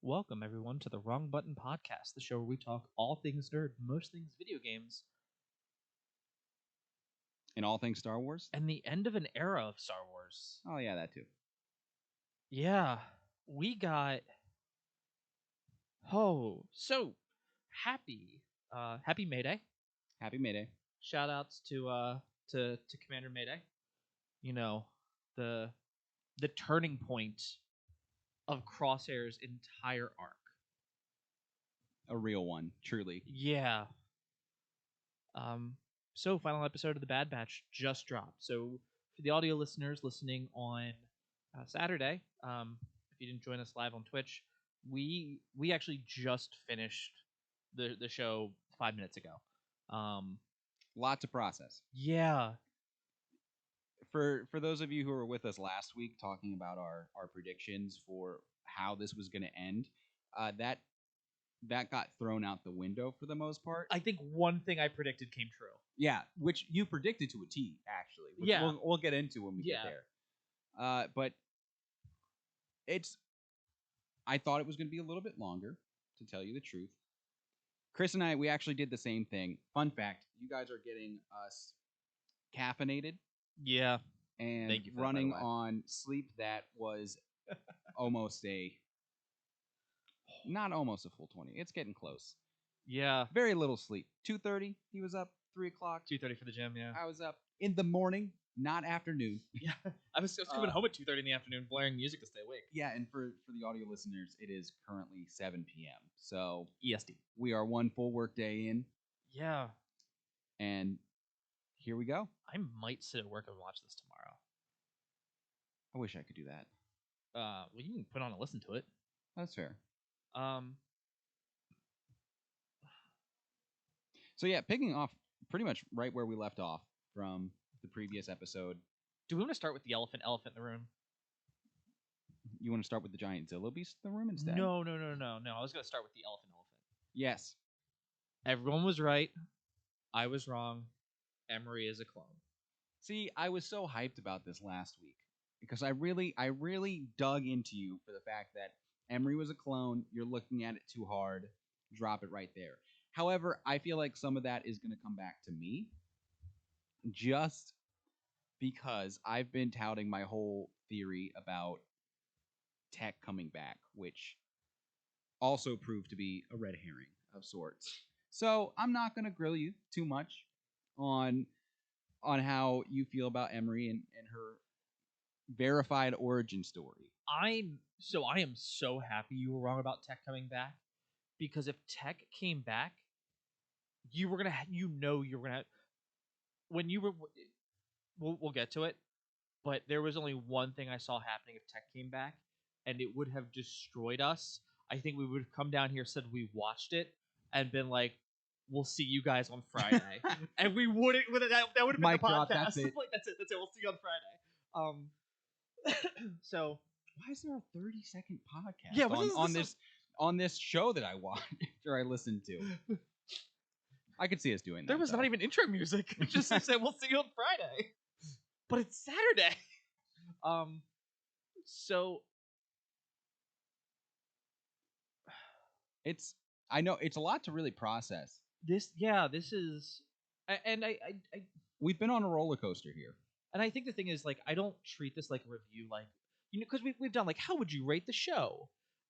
Welcome, everyone, to the Wrong Button Podcast, the show where we talk all things nerd, most things video games, In all things Star Wars? and the end of an era of Star Wars. Oh, yeah, that too. Yeah, we got. So happy! Happy May Day! Happy Mayday. Shout outs to Commander Mayday. You know, the turning point of Crosshair's entire arc. A real one, truly. Yeah. So final episode of the Bad Batch just dropped. So for the audio listeners listening on Saturday, if you didn't join us live on Twitch, we actually just finished the show 5 minutes ago. Lot to process. Yeah. For those of you who were with us last week talking about our predictions for how this was going to end, that got thrown out the window for the most part. I think one thing I predicted came true. Yeah, which you predicted to a T, actually. Which Yeah. we'll get into when we get there. But I thought it was going to be a little bit longer, to tell you the truth. Chris and I, we actually did the same thing. Fun fact, you guys are getting us caffeinated Yeah. and Thank you for that, by the running way. on sleep that was almost not almost a full 20. It's getting close. Yeah. Very little sleep. 2:30, he was up. 3 o'clock. 2:30 for the gym. Yeah. I was up in the morning, not afternoon. Yeah. I was coming home at 2:30 in the afternoon, blaring music to stay awake. Yeah, and for the audio listeners, it is currently 7 p.m. So EST. we are one full work day in, Yeah. and here we go. I might sit at work and watch this tomorrow. I wish I could do that. Well, you can put on and listen to it. That's fair. So yeah, picking off pretty much right where we left off from the previous episode. Do we want to start with the elephant in the room? You want to start with the giant Zillo beast in the room instead? No. I was going to start with the elephant. Yes. Everyone was right. I was wrong. Emery is a clone. See, I was so hyped about this last week because I really dug into you for the fact that Emery was a clone. You're looking at it too hard. Drop it right there. However, I feel like some of that is going to come back to me just because I've been touting my whole theory about Tech coming back, which also proved to be a red herring of sorts. So I'm not going to grill you too much on how you feel about Emery and her verified origin story. I am so happy you were wrong about Tech coming back, because if Tech came back, you were gonna when you were we'll get to it, but there was only one thing I saw happening if Tech came back, and it would have destroyed us. I think we would have come down here, said we watched it, and been like, we'll see you guys on Friday. And we wouldn't, that would have been Mic the podcast. drop, that's it. Like, that's it. We'll see you on Friday. So Why is there a 30-second podcast Yeah, on this show that I watched or I listened to? I could see us doing that. There was not even intro music. It just said, we'll see you on Friday. But it's Saturday. So I know it's a lot to really process. this is, and I We've been on a roller coaster here. and I think the thing is, like, I don't treat this like a review, like, you know, because we've done, like, how would you rate the show,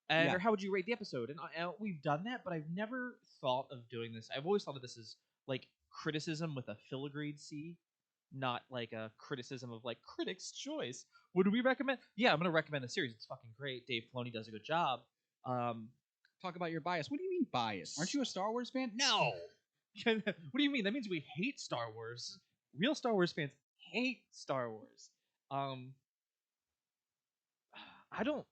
and Yeah. or how would you rate the episode, and we've done that, but I've never thought of doing this. I've always thought of this as like criticism with a filigreed C, not like a criticism of like critics' choice. Would we recommend? Yeah, I'm gonna recommend the series. It's fucking great. Dave Filoni does a good job. Talk about your bias. What do you mean bias? Aren't you a Star Wars fan? No. What do you mean? That means we hate Star Wars. Real Star Wars fans hate Star Wars. I don't,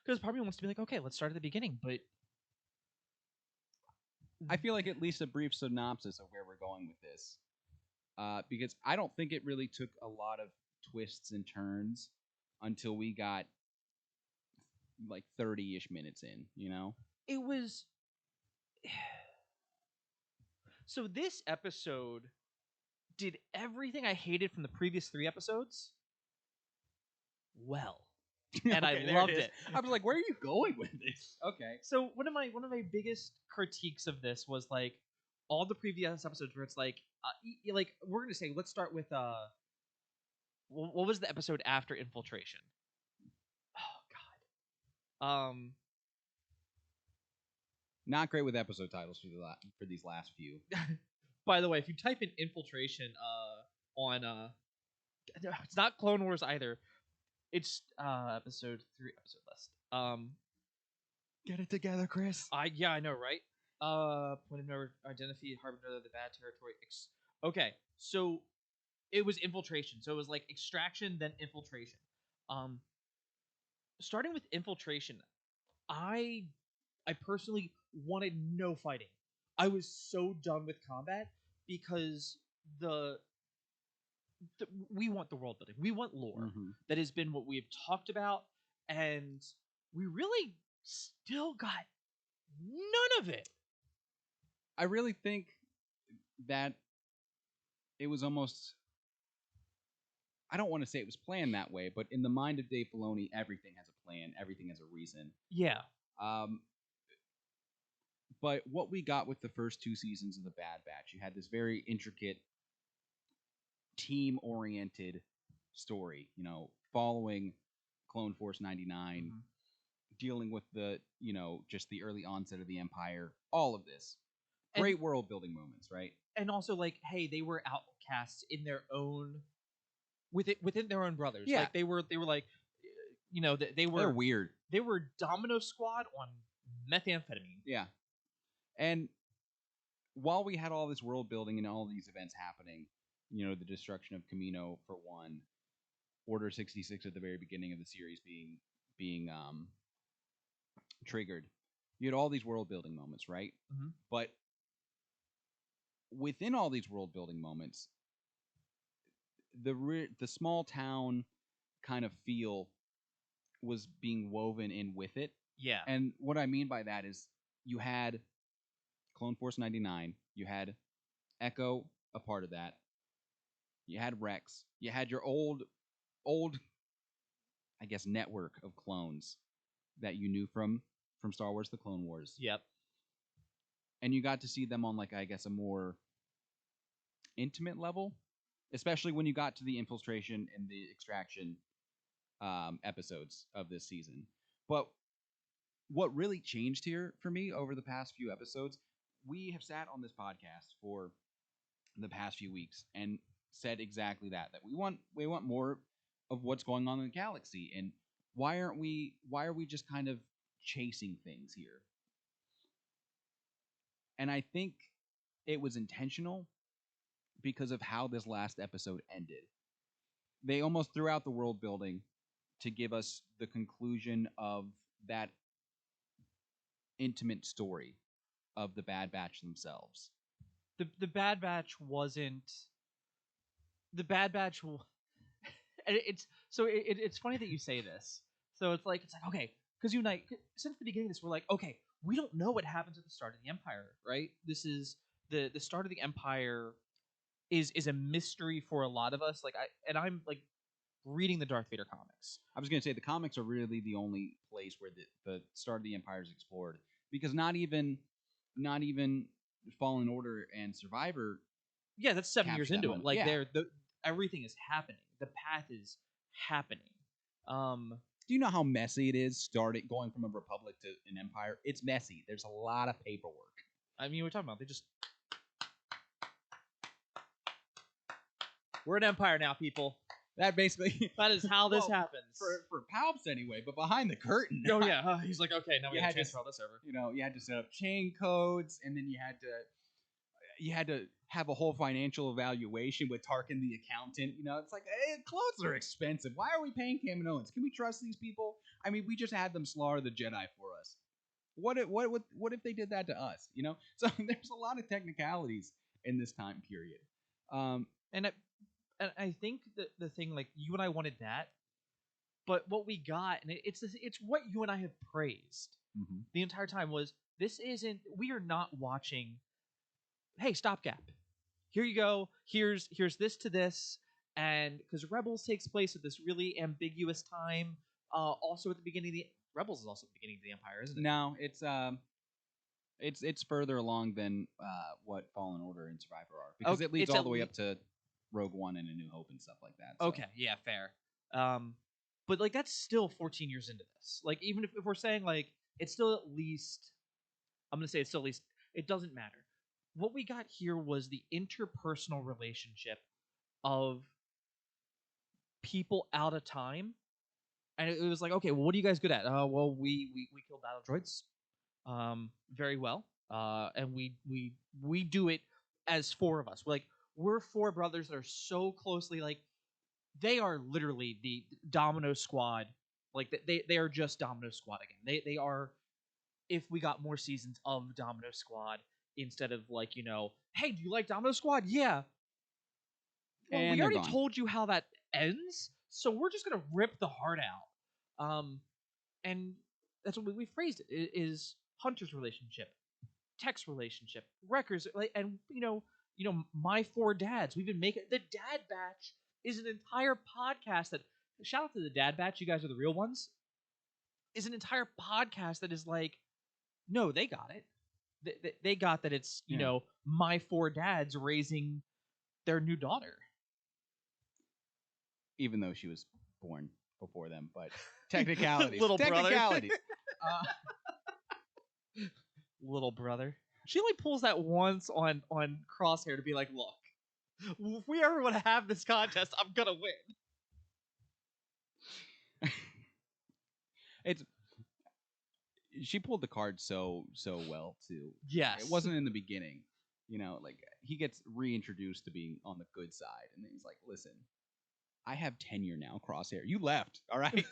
because part of me wants to be like, okay, let's start at the beginning, but I feel like at least a brief synopsis of where we're going with this, because I don't think it really took a lot of twists and turns until we got like 30-ish minutes in, you know? it was. So this episode did everything I hated from the previous 3 episodes well. and I Okay, there loved is. it. I was like, where are you going with this? Okay. So one of my biggest critiques of this was like all the previous episodes where it's like like we're gonna say let's start with what was the episode after infiltration? Oh God. Not great with episode titles for these last few. By the way, if you type in infiltration on it's not Clone Wars either. It's episode 3 episode list. Get it together, Chris. I know, right? Point of no identity, harbinger of the bad territory. Okay, so it was infiltration. So it was like extraction, then infiltration. Um, Starting with infiltration, I I personally wanted no fighting. I was so done with combat because the, we want the world building. We want lore. Mm-hmm. That has been what we have talked about, and we really still got none of it. I really think that it was almost. I don't want to say it was planned that way, but in the mind of Dave Filoni, everything has a plan, everything has a reason. Yeah. Um, but what we got with the first 2 seasons of The Bad Batch, you had this very intricate, team-oriented story. Following Clone Force 99, Mhm. dealing with the just the early onset of the Empire. All of this, And great world building moments, right? and also like, hey, they were outcasts in their own within their own brothers. Yeah. Like they were like, they They're were weird. they were Domino Squad on methamphetamine. Yeah. And while we had all this world building and all these events happening, the destruction of Camino for one, Order 66 at the very beginning of the series being triggered, you had all these world building moments, right? Mhm. But within all these world building moments, the small town kind of feel was being woven in with it. Yeah. And what I mean by that is you had Clone Force 99, you had Echo, a part of that. You had Rex. You had your old, I guess, network of clones that you knew from Star Wars: The Clone Wars, Yep. and you got to see them on, like, I guess, a more intimate level, especially when you got to the infiltration and the extraction episodes of this season. But what really changed here for me over the past few episodes, we have sat on this podcast for the past few weeks and said exactly that we want more of what's going on in the galaxy, and why are we just kind of chasing things here? And I think it was intentional because of how this last episode ended. They almost threw out the world building to give us the conclusion of that intimate story of the Bad Batch themselves. The Bad Batch wasn't the Bad Batch. And it's funny that you say this. So it's like okay, because you and I, since the beginning of this, we're like, okay, we don't know what happens at the start of the Empire, right? This is the start of the Empire is a mystery for a lot of us. I'm like reading the Darth Vader comics. I was going to say the comics are really the only place where the start of the Empire is explored, because not even Fallen Order and Survivor. Yeah, that's 7 years Capture that into it. moment. Like Yeah. everything is happening. The path is happening. Do you know how messy it is going from a republic to an empire? It's messy. There's a lot of paperwork. I mean, we're talking about we're an empire now, people. That basically That is how this Well, happens. for Palps anyway, but behind the curtain. Oh yeah, he's like, okay, now we You gotta had to- transfer all this over. You had to set up chain codes, and then you had to have a whole financial evaluation with Tarkin the accountant. It's like, clothes are expensive. Why are we paying Kaminoans? Can we trust these people? I mean, we just had them slaughter the Jedi for us. What if they did that to us? So there's a lot of technicalities in this time period. And I think that the thing, like, you and I wanted that, but what we got, and it's what you and I have praised the entire time, was we are not watching, hey, stopgap, here you go, here's this to this. And because Rebels takes place at this really ambiguous time, also at the beginning of the Rebels is also at the beginning of the Empire, isn't it? No, it's further along than what Fallen Order and Survivor are, because Okay, it leads it's all at the way le- up to Rogue One and A New Hope and stuff like that. So. Okay, yeah, fair. But like that's still 14 years into this. Like even if we're saying like it's still at least, I'm gonna say it's still at least, it doesn't matter. What we got here was the interpersonal relationship of people out of time, and it was like, okay, well, what are you guys good at? Well, we kill battle droids, very well, and we do it as four of us. We're four brothers that are so closely like they are literally the Domino Squad. Like they are just Domino Squad again. They are, if we got more seasons of Domino Squad instead of like, hey, do you like Domino Squad? Yeah. Well, And we they're already gone. told you how that ends, so we're just gonna rip the heart out. And that's what we phrased it is Hunter's relationship, Tech's relationship, Wrecker's, like, and my four dads. We've been making the Dad Batch is an entire podcast that, shout out to the Dad Batch. You guys are the real ones. Is an entire podcast that is like, no, they got it. They got that it's Yeah. my four dads raising their new daughter. Even though she was born before them, but technicalities. Little brother. Technicalities. Little brother. She only pulls that once on Crosshair to be like, look, if we ever want to have this contest, I'm gonna win. She pulled the card so well too. Yes. It wasn't in the beginning. Like he gets reintroduced to being on the good side, and then he's like, "Listen, I have tenure now, Crosshair. You left, all right?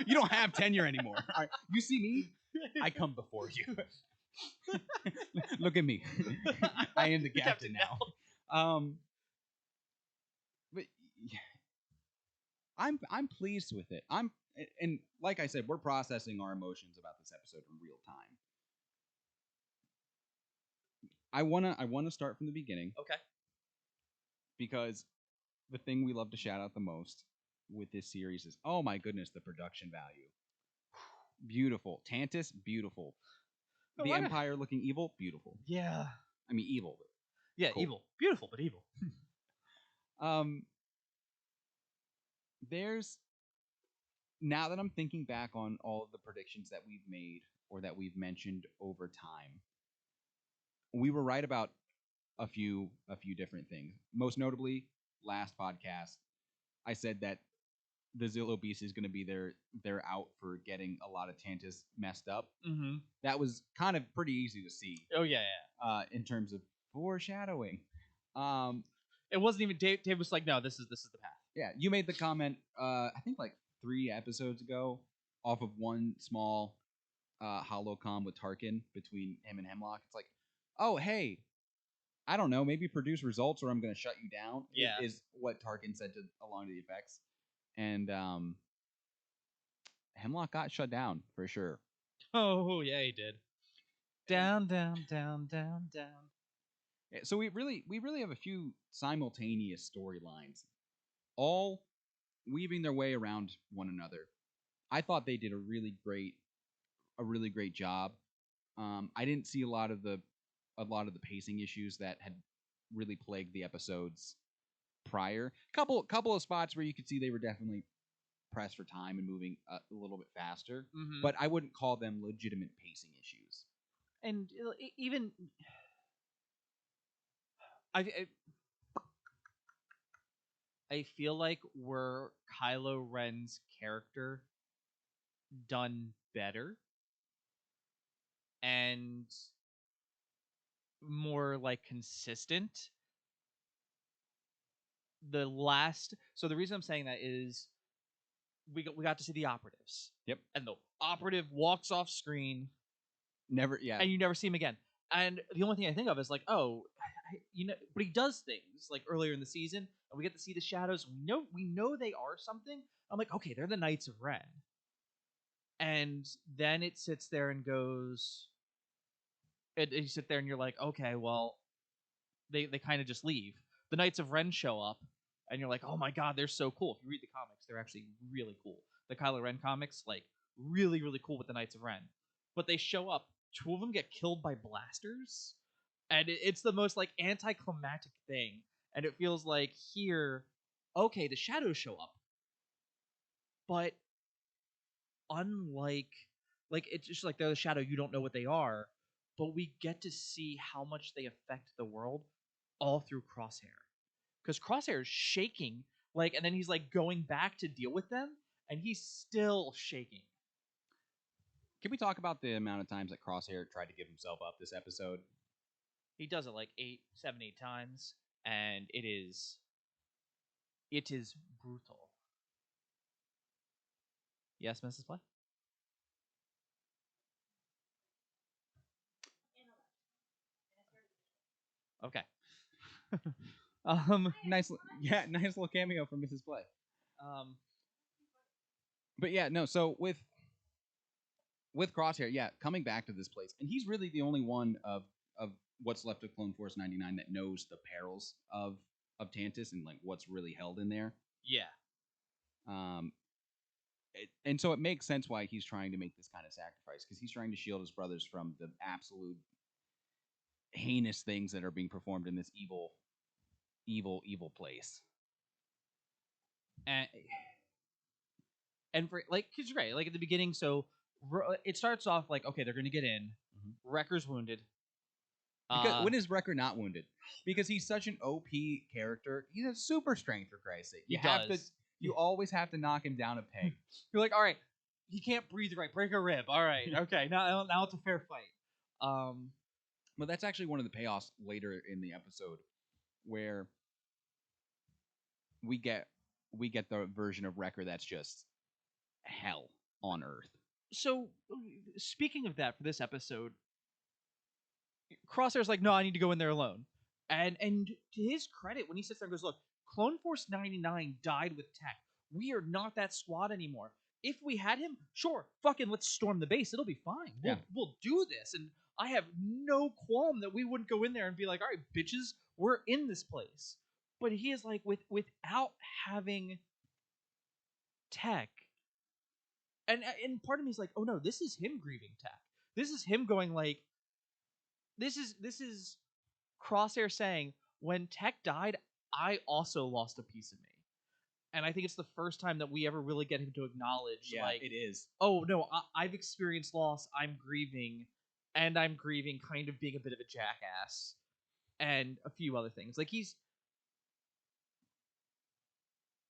You don't have tenure anymore. All right? You see me? I come before you. Look at me. I am the captain now. But yeah, I'm pleased with it. And like I said, we're processing our emotions about this episode in real time. I wanna start from the beginning. Okay. Because the thing we love to shout out the most with this series is, oh my goodness, the production value. Beautiful. Tantus, beautiful. The Empire looking evil, beautiful. Yeah. I mean evil. Yeah, cool. Evil. Beautiful, but evil. There's, now that I'm thinking back on all of the predictions that we've made or that we've mentioned over time, we were right about a few different things. Most notably, last podcast, I said that the Zillo Beast is going to be their out for getting a lot of Tantus messed up. Mm-hmm. That was kind of pretty easy to see. Oh yeah. In terms of foreshadowing. It wasn't even Dave was like, no, this is the path. Yeah, you made the comment. I think like 3 episodes ago, off of one small holocom with Tarkin between him and Hemlock. It's like, oh hey, I don't know, maybe produce results or I'm going to shut you down. Yeah, is what Tarkin said along to the effects, and Hemlock got shut down for sure. Oh yeah, he did. Down. So we really have a few simultaneous storylines, all weaving their way around one another. I thought they did a really great job. I didn't see a lot of the pacing issues that had really plagued the episodes prior. Couple of spots where you could see they were definitely pressed for time and moving a little bit faster, but I wouldn't call them legitimate pacing issues. And even I feel like were Kylo Ren's character done better and more like consistent. So the reason I'm saying that is we got to see the operatives. Yep. And the operative walks off screen. Never, yeah. And you never see him again. And the only thing I think of is like, but he does things like earlier in the season, and we get to see the shadows. We know they are something. I'm like, okay, they're the Knights of Ren. And then it sits there and goes, you sit there and you're like, okay, well, they kind of just leave. The Knights of Ren show up, and you're like, oh my god, they're so cool. If you read the comics, they're actually really cool. the Kylo Ren comics, like really really cool with the Knights of Ren. But they show up, two of them get killed by blasters, and it's the most like anticlimactic thing. And it feels like here, okay, the shadows show up, but unlike like it's just like they're the shadow, you don't know what they are, but we get to see how much they affect the world all through Crosshair, because Crosshair is shaking, like, and then he's like going back to deal with them, and he's still shaking. Can we talk about the amount of times that Crosshair tried to give himself up this episode? He does it like 8 times, and it is brutal. Yes, Mrs. Play. Okay. Nice little cameo from Mrs. Play. um, But yeah, no. So with Crosshair, yeah, coming back to this place, and he's really the only one of what's left of Clone Force 99 that knows the perils of Tantus and like what's really held in there. yeah. Um, and so it makes sense why he's trying to make this kind of sacrifice, because he's trying to shield his brothers from the absolute heinous things that are being performed in this evil place. And for like, cause you're right, like at the beginning, so it starts off like, okay, they're gonna get in. Mhm. Wrecker's wounded. Because when is Wrecker not wounded? Because he's such an OP character. He's a super strength, for Christ's sake. He does. You always have to knock him down a peg. You're like, all right, he can't breathe right, break a rib. All right, okay, now it's a fair fight. But that's actually one of the payoffs later in the episode, where we get the version of Wrecker that's just hell on Earth. So speaking of that, for this episode, Crosshair's like, no, I need to go in there alone. And to his credit, when he sits there and goes, look, Clone Force 99 died with Tech. We are not that squad anymore. If we had him, sure, fucking let's storm the base. It'll be fine. We'll do this. And I have no qualm that we wouldn't go in there and be like, all right, bitches, we're in this place. But he is like, without having Tech, and part of me is like, oh no, this is him grieving Tech. This is him going like, this is Crosshair saying, when Tech died, I also lost a piece of me. And I think it's the first time that we ever really get him to acknowledge, like, it is. oh no, I've experienced loss. I'm grieving, and I'm grieving kind of being a bit of a jackass, and a few other things. Like he's,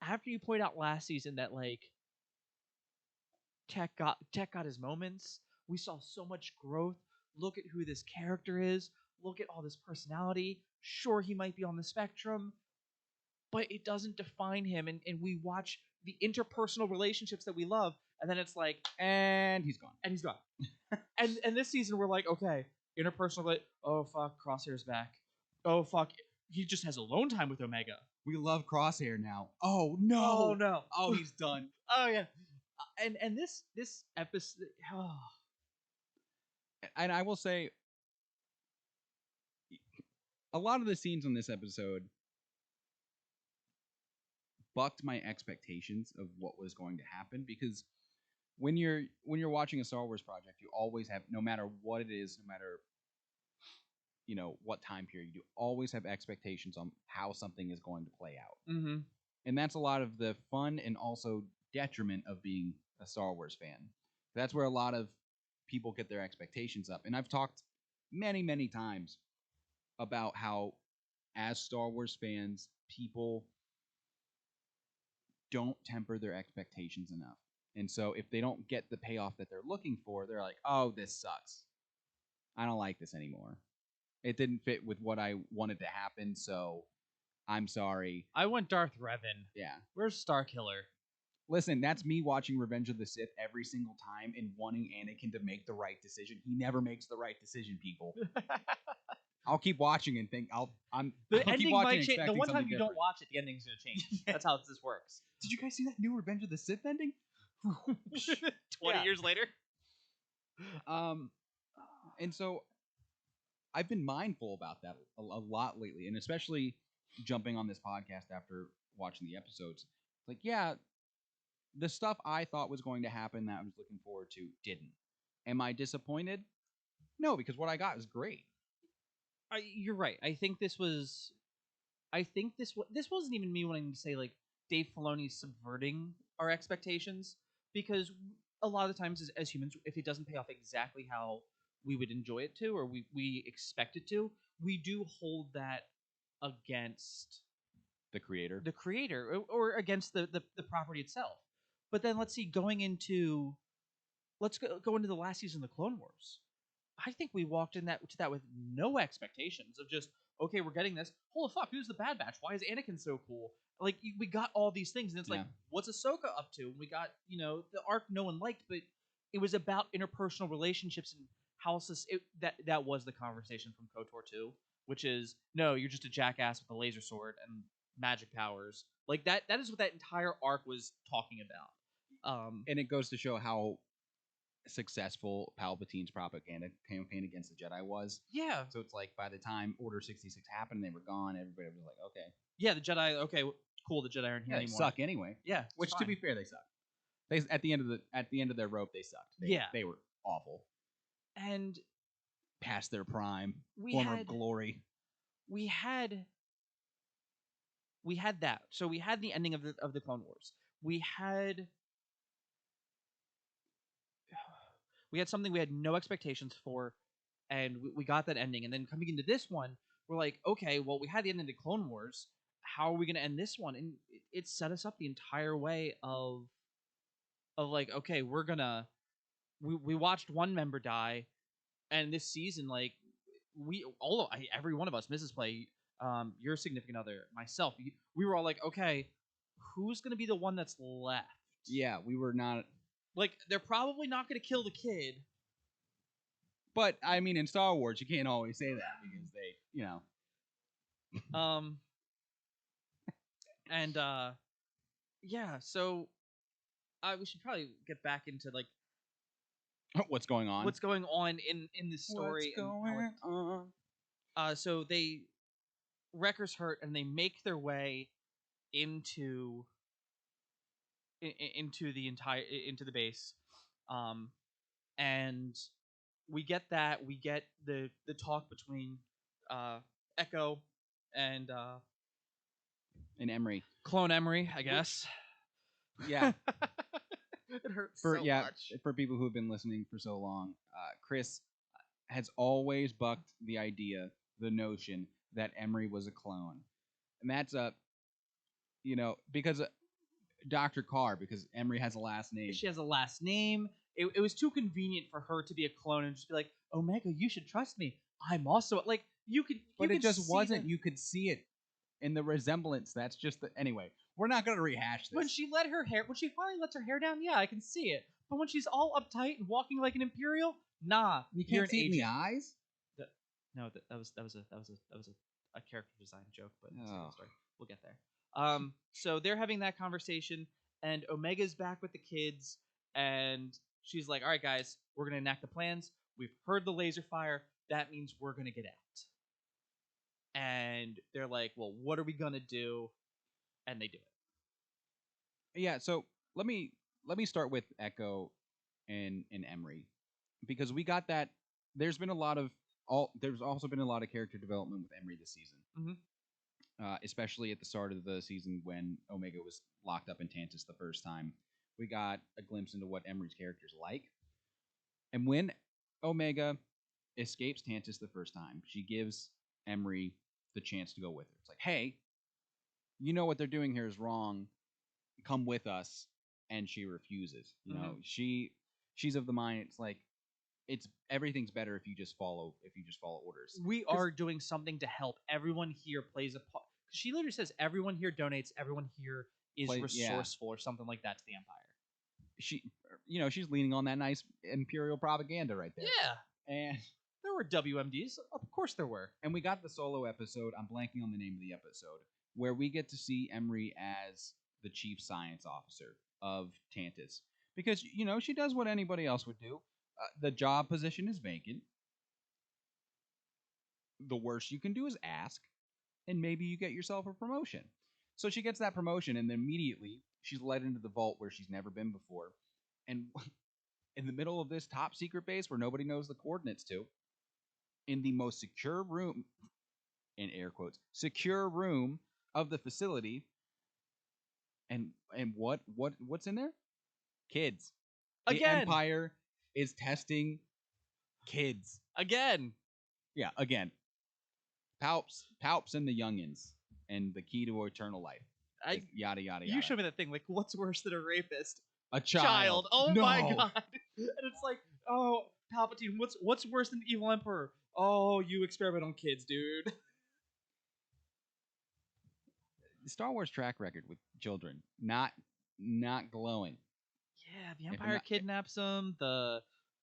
after you point out last season that like Tech got his moments. We saw so much growth. Look at who this character is. Look at all this personality. Sure, he might be on the spectrum, but it doesn't define him. And we watch the interpersonal relationships that we love, and then it's like, and he's gone. And he's gone. and this season we're like, okay, interpersonal. Oh fuck, Crosshair's back. Oh fuck, he just has alone time with Omega. We love Crosshair now. Oh no! Oh no! Oh, he's done. Oh yeah. And this episode. Oh. And I will say, a lot of the scenes on this episode bucked my expectations of what was going to happen, because when you're watching a Star Wars project, you always have, no matter what it is, no matter what time period, you always have expectations on how something is going to play out. Mm-hmm. And that's a lot of the fun and also detriment of being a Star Wars fan. That's where a lot of people get their expectations up. And I've talked many times about how, as Star Wars fans, people don't temper their expectations enough. And so if they don't get the payoff that they're looking for, they're like, oh, this sucks. I don't like this anymore. It didn't fit with what I wanted to happen, so I'm sorry. I want Darth Revan. Yeah. Where's Starkiller? Listen, that's me watching Revenge of the Sith every single time and wanting Anakin to make the right decision. He never makes the right decision, people. I'll keep watching and think I'll ending keep watching might change. The one time you different. don't watch it, the ending's gonna change. That's how this works. Did you guys see that new Revenge of the Sith ending? 20 years later. And so I've been mindful about that a lot lately, and especially jumping on this podcast after watching the episodes. Like, yeah, the stuff I thought was going to happen that I was looking forward to didn't. Am I disappointed? No, because what I got was great. You're right. I think this was. I think this wasn't even me wanting to say like Dave Filoni subverting our expectations, because a lot of the times as humans, if it doesn't pay off exactly how we would enjoy it to, or we expect it to, we do hold that against The creator. the creator, or against the property itself. But then let's see, let's go into the last season of the Clone Wars. I think we walked in to that with no expectations of just, okay, we're getting this. Holy fuck, who's the Bad Batch? Why is Anakin so cool? Like we got all these things, and it's like, Yeah. what's Ahsoka up to? And we got the arc no one liked, but it was about interpersonal relationships and how that was the conversation from KOTOR 2, which is, no, you're just a jackass with a laser sword and magic powers. Like that is what that entire arc was talking about. And it goes to show how successful Palpatine's propaganda campaign against the Jedi was. Yeah, So it's like by the time Order 66 happened, they were gone. Everybody was like, okay, yeah, the Jedi. Okay, cool. The Jedi aren't here yeah, they anymore. suck anyway. Yeah, it's Which, to fine. be fair, they suck. They at the end of their rope, they sucked. Yeah. They were awful. And Past their prime, we former had glory. we had we had that. So we had the ending of the Clone Wars. We had something we had no expectations for, and we got that ending. And then coming into this one, we're like, okay, well, we had the ending of the Clone Wars. How are we going to end this one? And it set us up the entire way of like, okay, we watched one member die, and this season, like, every one of us, Mrs. Play, your significant other, myself, we were all like, okay, who's gonna be the one that's left? Yeah, we were not. Like, they're probably not gonna kill the kid. But I mean, in Star Wars, you can't always say that because they, And yeah, so we should probably get back into like what's going on? what's going on in this story. What's going on? So Wrecker's hurt, and they make their way into into the base, and we get the talk between Echo and And Emery. Clone Emery, I guess. Yeah. It hurts For so yeah, much. for people who have been listening for so long, Chris has always bucked the idea, the notion that Emery was a clone, and that's because Dr. Carr, because Emery has a last name. She has a last name. It was too convenient for her to be a clone and just be like, Omega, you should trust me. I'm also like you could. But you it could just see wasn't. You could see it in the resemblance. That's just the anyway. We're not gonna rehash this. When she finally lets her hair down, yeah, I can see it. But when she's all uptight and walking like an Imperial, nah, you you're can't an see it in the agent. eyes. No, that was a character design joke, but it's a Oh. different story. We'll get there. So they're having that conversation, and Omega's back with the kids, and she's like, "All right, guys, we're gonna enact the plans. We've heard the laser fire. That means we're gonna get out." And they're like, "Well, what are we gonna do?" And they do it. Yeah. So let me start with Echo and Emery, because we got that. There's been a lot of There's also been a lot of character development with Emery this season. Especially at the start of the season when Omega was locked up in Tantus the first time. We got a glimpse into what Emery's character's like. And when Omega escapes Tantus the first time, she gives Emery the chance to go with her. It's like, hey, you know what they're doing here is wrong. Come with us. And she refuses. She's of the mind. It's like everything's better if you just follow orders. We are doing something to help. Everyone here plays a part. She literally says everyone here donates. Everyone here is resourceful or something like that to the Empire. She's leaning on that nice Imperial propaganda right there. Yeah. And there were WMDs. Of course there were. And we got the solo episode. I'm blanking on the name of the episode, where we get to see Emery as the chief science officer of Tantus. Because, she does what anybody else would do. The job position is vacant. The worst you can do is ask, and maybe you get yourself a promotion. So she gets that promotion, and then immediately she's led into the vault where she's never been before, and in the middle of this top secret base where nobody knows the coordinates to, in the most secure room, in air quotes, secure room of the facility, and what's in there? Kids. The Again. Empire is testing kids. Again. Yeah, again. Palps and the youngins, and the key to eternal life. I Yada yada yada. You showed me that thing. Like, what's worse than a rapist? A child. Oh No. my god! And it's like, oh, Palpatine. What's worse than the evil emperor? Oh, you experiment on kids, dude. The Star Wars track record with children not glowing. Yeah, the Empire kidnaps them. The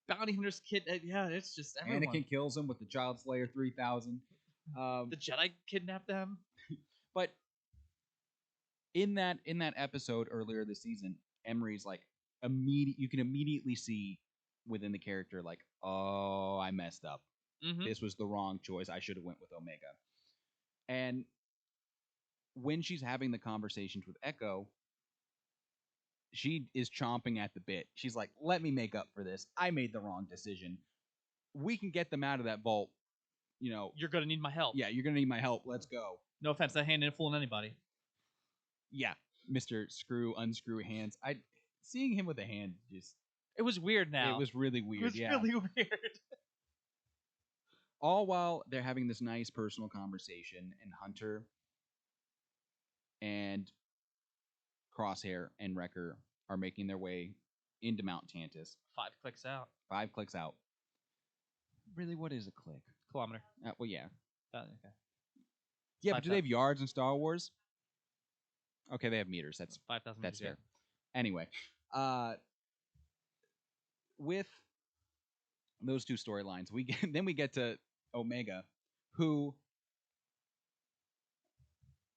bounty hunters yeah, it's just everyone. Anakin kills him with the Child Slayer 3000. The Jedi kidnap them. But in that episode earlier this season, Emery's like you can immediately see within the character like, oh, I messed up. Mm-hmm. This was the wrong choice. I should have went with Omega. And when she's having the conversations with Echo, she is chomping at the bit. She's like, let me make up for this. I made the wrong decision. We can get them out of that vault. You know, you're gonna need my help. Yeah, you're gonna need my help. Let's go. No offense, that hand ain't fooling anybody. Yeah, Mr. Unscrew hands. Seeing him with a hand just, it was weird. Now it was really weird. It was really weird. All while they're having this nice personal conversation, and Hunter and Crosshair and Wrecker are making their way into Mount Tantus. 5 clicks out. 5 clicks out. Really, what is a click? Kilometer. Well, yeah. Okay. Yeah, but do they have yards in Star Wars? Okay, they have meters. That's 5,000 That's meters. fair. Anyway, with those two storylines, we get to Omega, who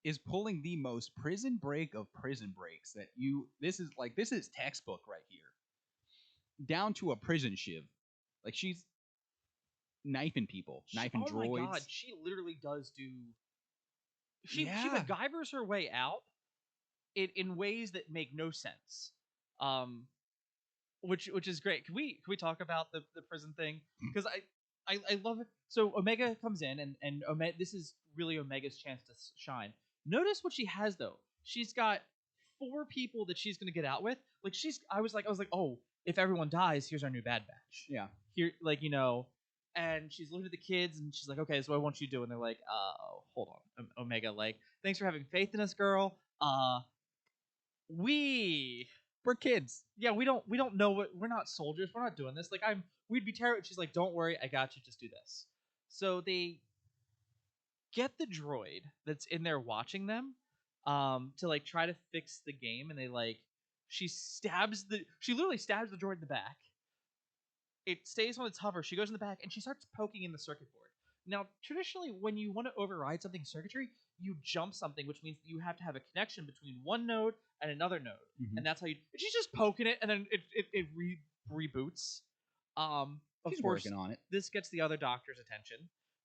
is pulling the most prison break of prison breaks that this is textbook right here. Down to a prison shiv. Like, she's knifing people, knifing droids. Oh my god, she literally does do. She MacGyvers her way out in ways that make no sense. Which is great. Can we talk about the prison thing? Because I love it. So Omega comes in, and this is really Omega's chance to shine. Notice what she has though. She's got 4 people that she's gonna get out with. Like, I was like, oh, if everyone dies, here's our new Bad Batch. Yeah. Here, and she's looking at the kids, and she's like, okay, this is what I want you to do. And they're like, hold on, Omega, like, thanks for having faith in us, girl. We're kids. Yeah, we don't know we're not soldiers. We're not doing this. Like, we'd be terrified. She's like, don't worry, I got you. Just do this. So they get the droid that's in there watching them, to like try to fix the game, and she literally stabs the droid in the back. It stays on its hover. She goes in the back and she starts poking in the circuit board. Now, traditionally, when you want to override something circuitry, you jump something, which means you have to have a connection between one node and another node, and that's how you. She's just poking it, and then it reboots. She's working on it. This gets the other doctor's attention.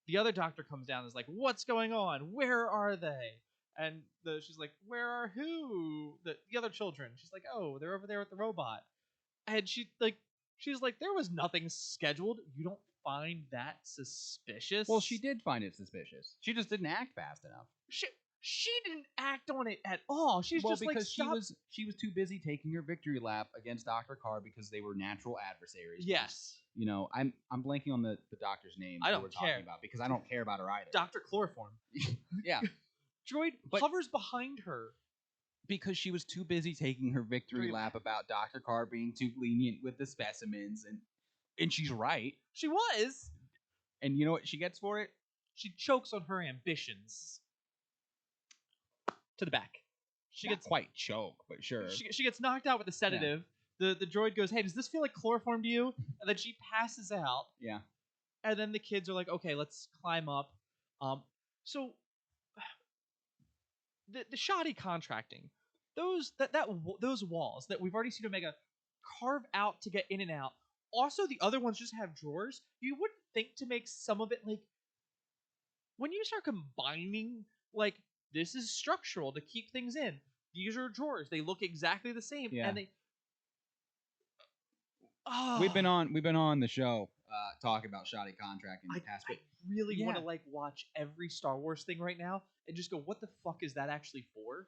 The other doctor comes down and is like, "What's going on? Where are they?" And she's like, "Where are who?" The other children. She's like, "Oh, they're over there with the robot." And she's like, there was nothing scheduled. You don't find that suspicious? Well, she did find it suspicious. She just didn't act fast enough. She didn't act on it at all. She's just because like, she was too busy taking her victory lap against Dr. Carr because they were natural adversaries. Yes. You know, I'm blanking on the doctor's name. I don't we're care talking about because I don't care about her either. Dr. Chloroform. Yeah. Droid hovers behind her. Because she was too busy taking her victory lap about Dr. Carr being too lenient with the specimens, and she's right. She was. And you know what she gets for it? She chokes on her ambitions. To the back. She Not gets quite choke, but sure. She gets knocked out with a sedative. Yeah. The droid goes, "Hey, does this feel like chloroform to you?" And then she passes out. Yeah. And then the kids are like, "Okay, let's climb up." So the shoddy contracting, those walls that we've already seen Omega carve out to get in and out. Also, the other ones just have drawers. You wouldn't think to make some of it like, when you start combining, like, this is structural to keep things in. these are drawers. They look exactly the same, Yeah. and they. Oh, We've been on the show talking about shoddy contracting in the past, I but really want to yeah. like watch every Star Wars thing right now and just go, what the fuck is that actually for?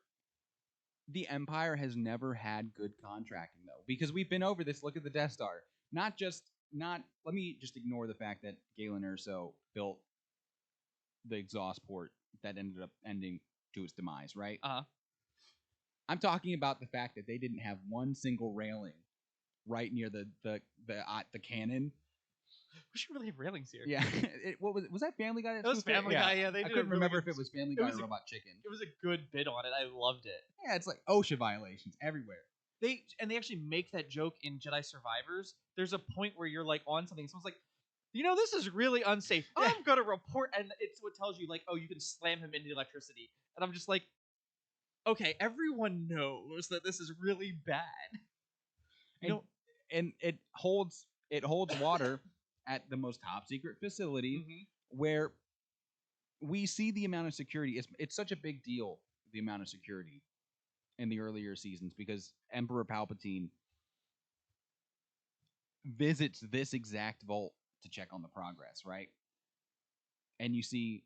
The Empire has never had good contracting though, because we've been over this. Look at the Death Star. Not. Let me just ignore the fact that Galen Erso built the exhaust port that ended up ending to its demise. Right. Uh-huh. I'm talking about the fact that they didn't have one single railing right near the cannon. We should really have railings here. Yeah. What was that Family Guy? That was Family Guy. Yeah, they I did. couldn't a really remember good, if it was Family it Guy was or a- Robot Chicken. It was a good bit on it. I loved it. Yeah, it's like OSHA violations everywhere. They actually make that joke in Jedi Survivors. There's a point where you're like on something. Someone's like, this is really unsafe. Yeah. I'm gonna report, and it's what tells you like, oh, you can slam him into electricity. And I'm just like, okay, everyone knows that this is really bad. And it holds water at the most top secret facility Mhm. where we see the amount of security. It's such a big deal, the amount of security in the earlier seasons, because Emperor Palpatine visits this exact vault to check on the progress, right? And you see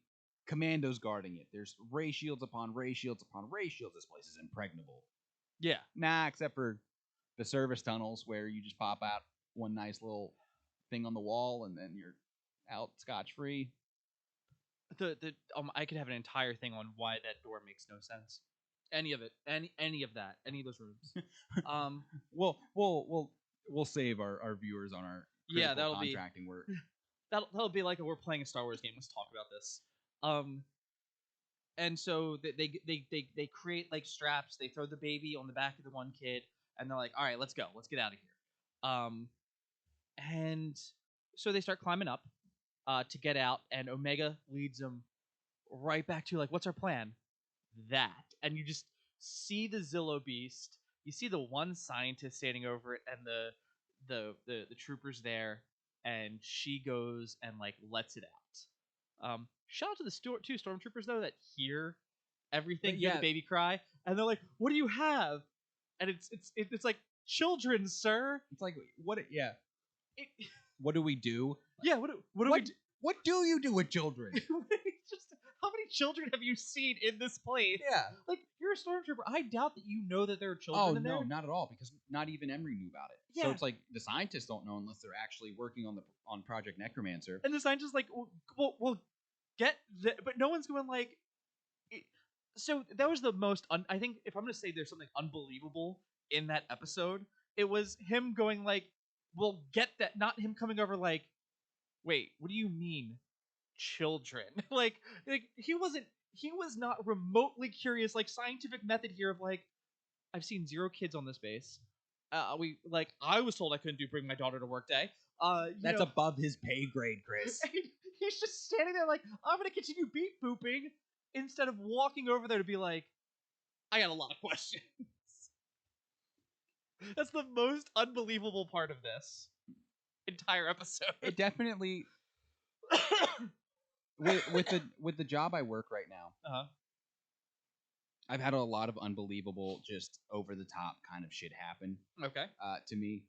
commandos guarding it. There's ray shields upon ray shields upon ray shields. This place is impregnable. Yeah. Nah, except for the service tunnels where you just pop out one nice little thing on the wall and then you're out scotch free. I could have an entire thing on why that door makes no sense. Any of it, any of that, any of those rooms. We'll save our viewers on our Yeah, critical that'll be contracting work. that'll be like we're playing a Star Wars game. Let's talk about this. And so they create like straps. They throw the baby on the back of the one kid, and they're like, all right, let's go, let's get out of here. And so they start climbing up to get out, and Omega leads them right back to like, what's our plan? That, and you just see the Zillo Beast. You see the one scientist standing over it, and the troopers there, and she goes and like lets it out. Shout out to the two stormtroopers though that hear everything, hear the baby cry, and they're like, "What do you have?" And it's like, "Children, sir." It's like what? Yeah. It, What do we do? yeah. What do we do? What do you do with children? Just how many children have you seen in this place? Yeah. Like, you're a stormtrooper. I doubt that you know that there are children Oh in there. no, not at all, because not even Emery knew about it. Yeah. So it's like the scientists don't know unless they're actually working on Project Necromancer. And the scientist like, we'll get but no one's going like. So that was the most. I think if I'm gonna say there's something unbelievable in that episode, it was him going like, "We'll get that." Not him coming over like, "Wait, what do you mean, children?" like he wasn't. He was not remotely curious. Like scientific method here of like, I've seen 0 kids on this base. I was told I couldn't bring my daughter to work day. That's above his pay grade, Chris. He's just standing there like, I'm gonna continue beat booping instead of walking over there to be like, I got a lot of questions. That's the most unbelievable part of this entire episode. It definitely with the job I work right now. Uh-huh. I've had a lot of unbelievable, just over the top kind of shit happen. Okay. To me,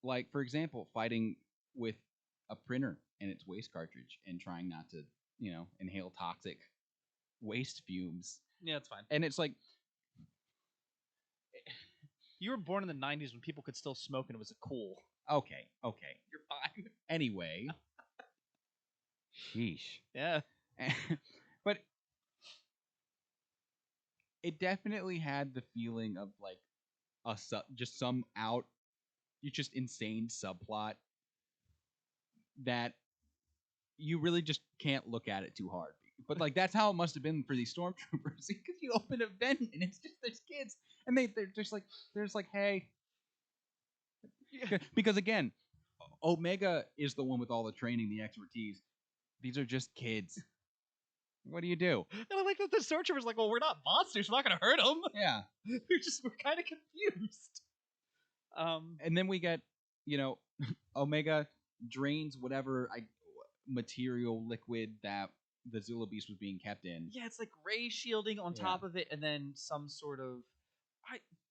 like for example, fighting with a printer and its waste cartridge and trying not to, inhale toxic waste fumes. Yeah, that's fine. And it's like, you were born in the 90s when people could still smoke and it was cool. Okay, You're fine. Anyway, sheesh. Yeah. But it definitely had the feeling of like just some just insane subplot that you really just can't look at it too hard. But like that's how it must have been for these stormtroopers, because you open a vent and it's just there's kids and they're just like hey, yeah. Because again, Omega is the one with all the training, the expertise. These are just kids. What do you do? And I like that the stormtrooper's like, well, we're not monsters. We're not going to hurt them. Yeah. we're kind of confused. And then we get, Omega drains whatever material liquid that the Zilla Beast was being kept in. Yeah, it's like ray shielding on Yeah. top of it, and then some sort of.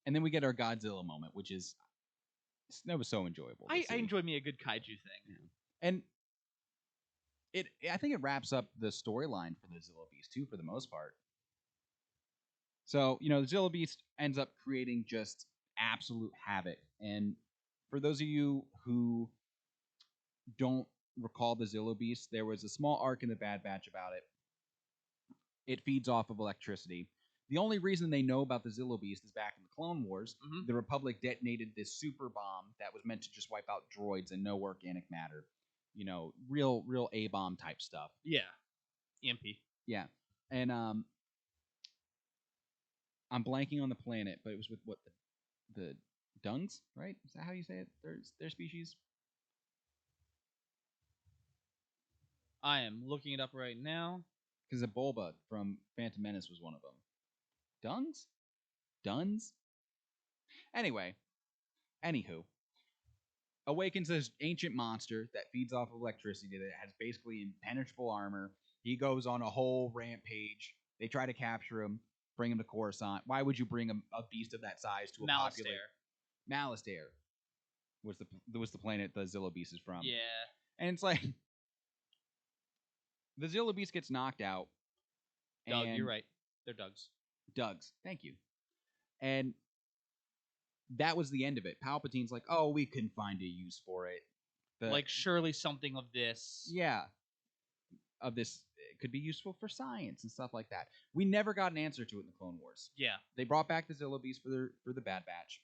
And then we get our Godzilla moment, which is that was so enjoyable. I enjoy me a good kaiju thing. Yeah. And I think it wraps up the storyline for the Zilla Beast too, for the most part. So, the Zilla Beast ends up creating just absolute havoc. And for those of you who don't recall the Zilla Beast, there was a small arc in the Bad Batch about it. It feeds off of electricity. The only reason they know about the Zilla Beast is back in the Clone Wars. Mhm. The Republic detonated this super bomb that was meant to just wipe out droids and no organic matter. Real A-bomb type stuff. Yeah, EMP. Yeah. And I'm blanking on the planet, but it was with what the Dungs, right? Is that how you say it? Their species. I am looking it up right now. Because the Bulba from Phantom Menace was one of them. Dungs? Duns? Anyway, anywho, awakens this ancient monster that feeds off of electricity that has basically impenetrable armor. He goes on a whole rampage. They try to capture him, bring him to Coruscant. Why would you bring a beast of that size to a popular... Malastare was the planet the Zilla Beast is from. Yeah. And it's like the Zilla Beast gets knocked out. Doug, you're right. They're Dougs. Dougs. Thank you. And that was the end of it. Palpatine's like, oh, we couldn't find a use for it. Like, surely something of this. Yeah. Of this could be useful for science and stuff like that. We never got an answer to it in the Clone Wars. Yeah. They brought back the Zilla Beast for the Bad Batch.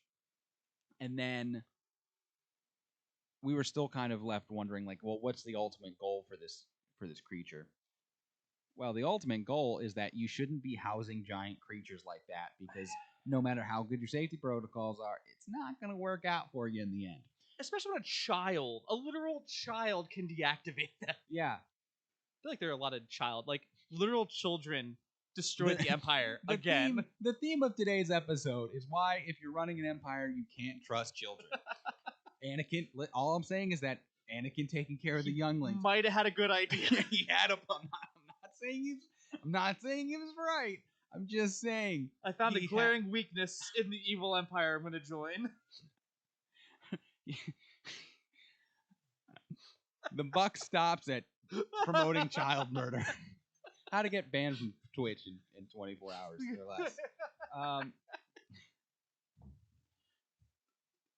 And then we were still kind of left wondering, like, well, what's the ultimate goal for this creature? Well, the ultimate goal is that you shouldn't be housing giant creatures like that, because no matter how good your safety protocols are, it's not going to work out for you in the end. Especially when a literal child can deactivate them. Yeah. I feel like there are a lot of literal children destroy the Empire again. The theme of today's episode is why, if you're running an empire, you can't trust children. Anakin, all I'm saying is that Anakin taking care of the younglings might have had a good idea. He had a... I'm not saying he was right. I'm just saying I found a glaring weakness in the evil empire I'm going to join. The buck stops at promoting child murder. How to get banned from Twitch in 24 hours or less.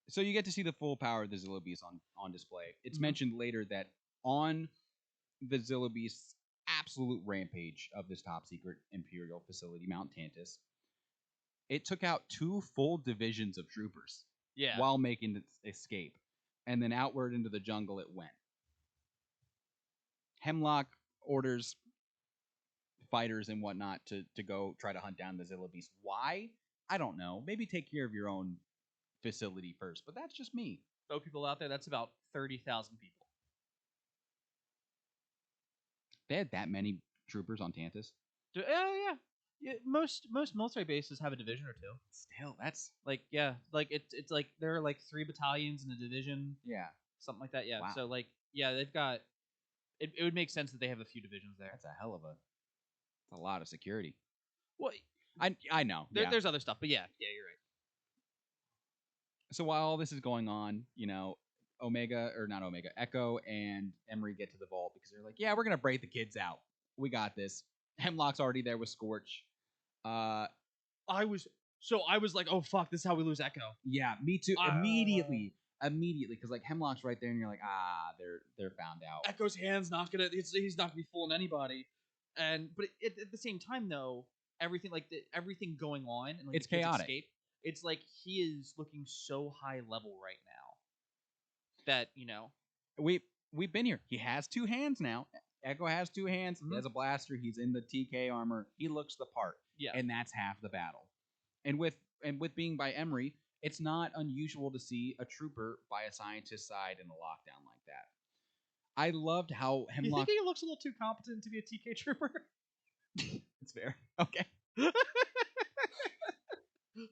So you get to see the full power of the Zilla Beast on display. It's mentioned later that on the Zilla Beast's absolute rampage of this top secret Imperial facility, Mount Tantus, it took out 2 full divisions of troopers while making its escape. And then outward into the jungle it went. Hemlock orders fighters and whatnot to go try to hunt down the Zilla Beast. Why? I don't know. Maybe take care of your own facility first, but that's just me. Throw people out there, that's about 30,000 people. They had that many troopers on Tantus? Yeah. Most military bases have a division or 2. Still, that's... it's like there are like 3 battalions in a division. Yeah. Something like that, yeah. Wow. So they've got... It would make sense that they have a few divisions there. That's a hell of a... That's a lot of security. Well, I know. There's other stuff, but yeah, you're right. So while all this is going on, Echo and Emery get to the vault because they're like, yeah, we're going to break the kids out. We got this. Hemlock's already there with Scorch. I was like, oh, fuck, this is how we lose Echo. Yeah, me too. Immediately, because like Hemlock's right there and you're like, they're found out. Echo's hand's not going to, he's not going to be fooling anybody. But at the same time, though, everything everything going on and it's chaotic. Escape, it's like he is looking so high level right now that we've been here. He has 2 hands now. Echo has 2 hands. He has a blaster. He's in the TK armor. He looks the part. Yeah, and that's half the battle. And with being by Emery, it's not unusual to see a trooper by a scientist's side in a lockdown like that. I loved how Hemlock... You think he looks a little too competent to be a TK trooper? It's fair. Okay.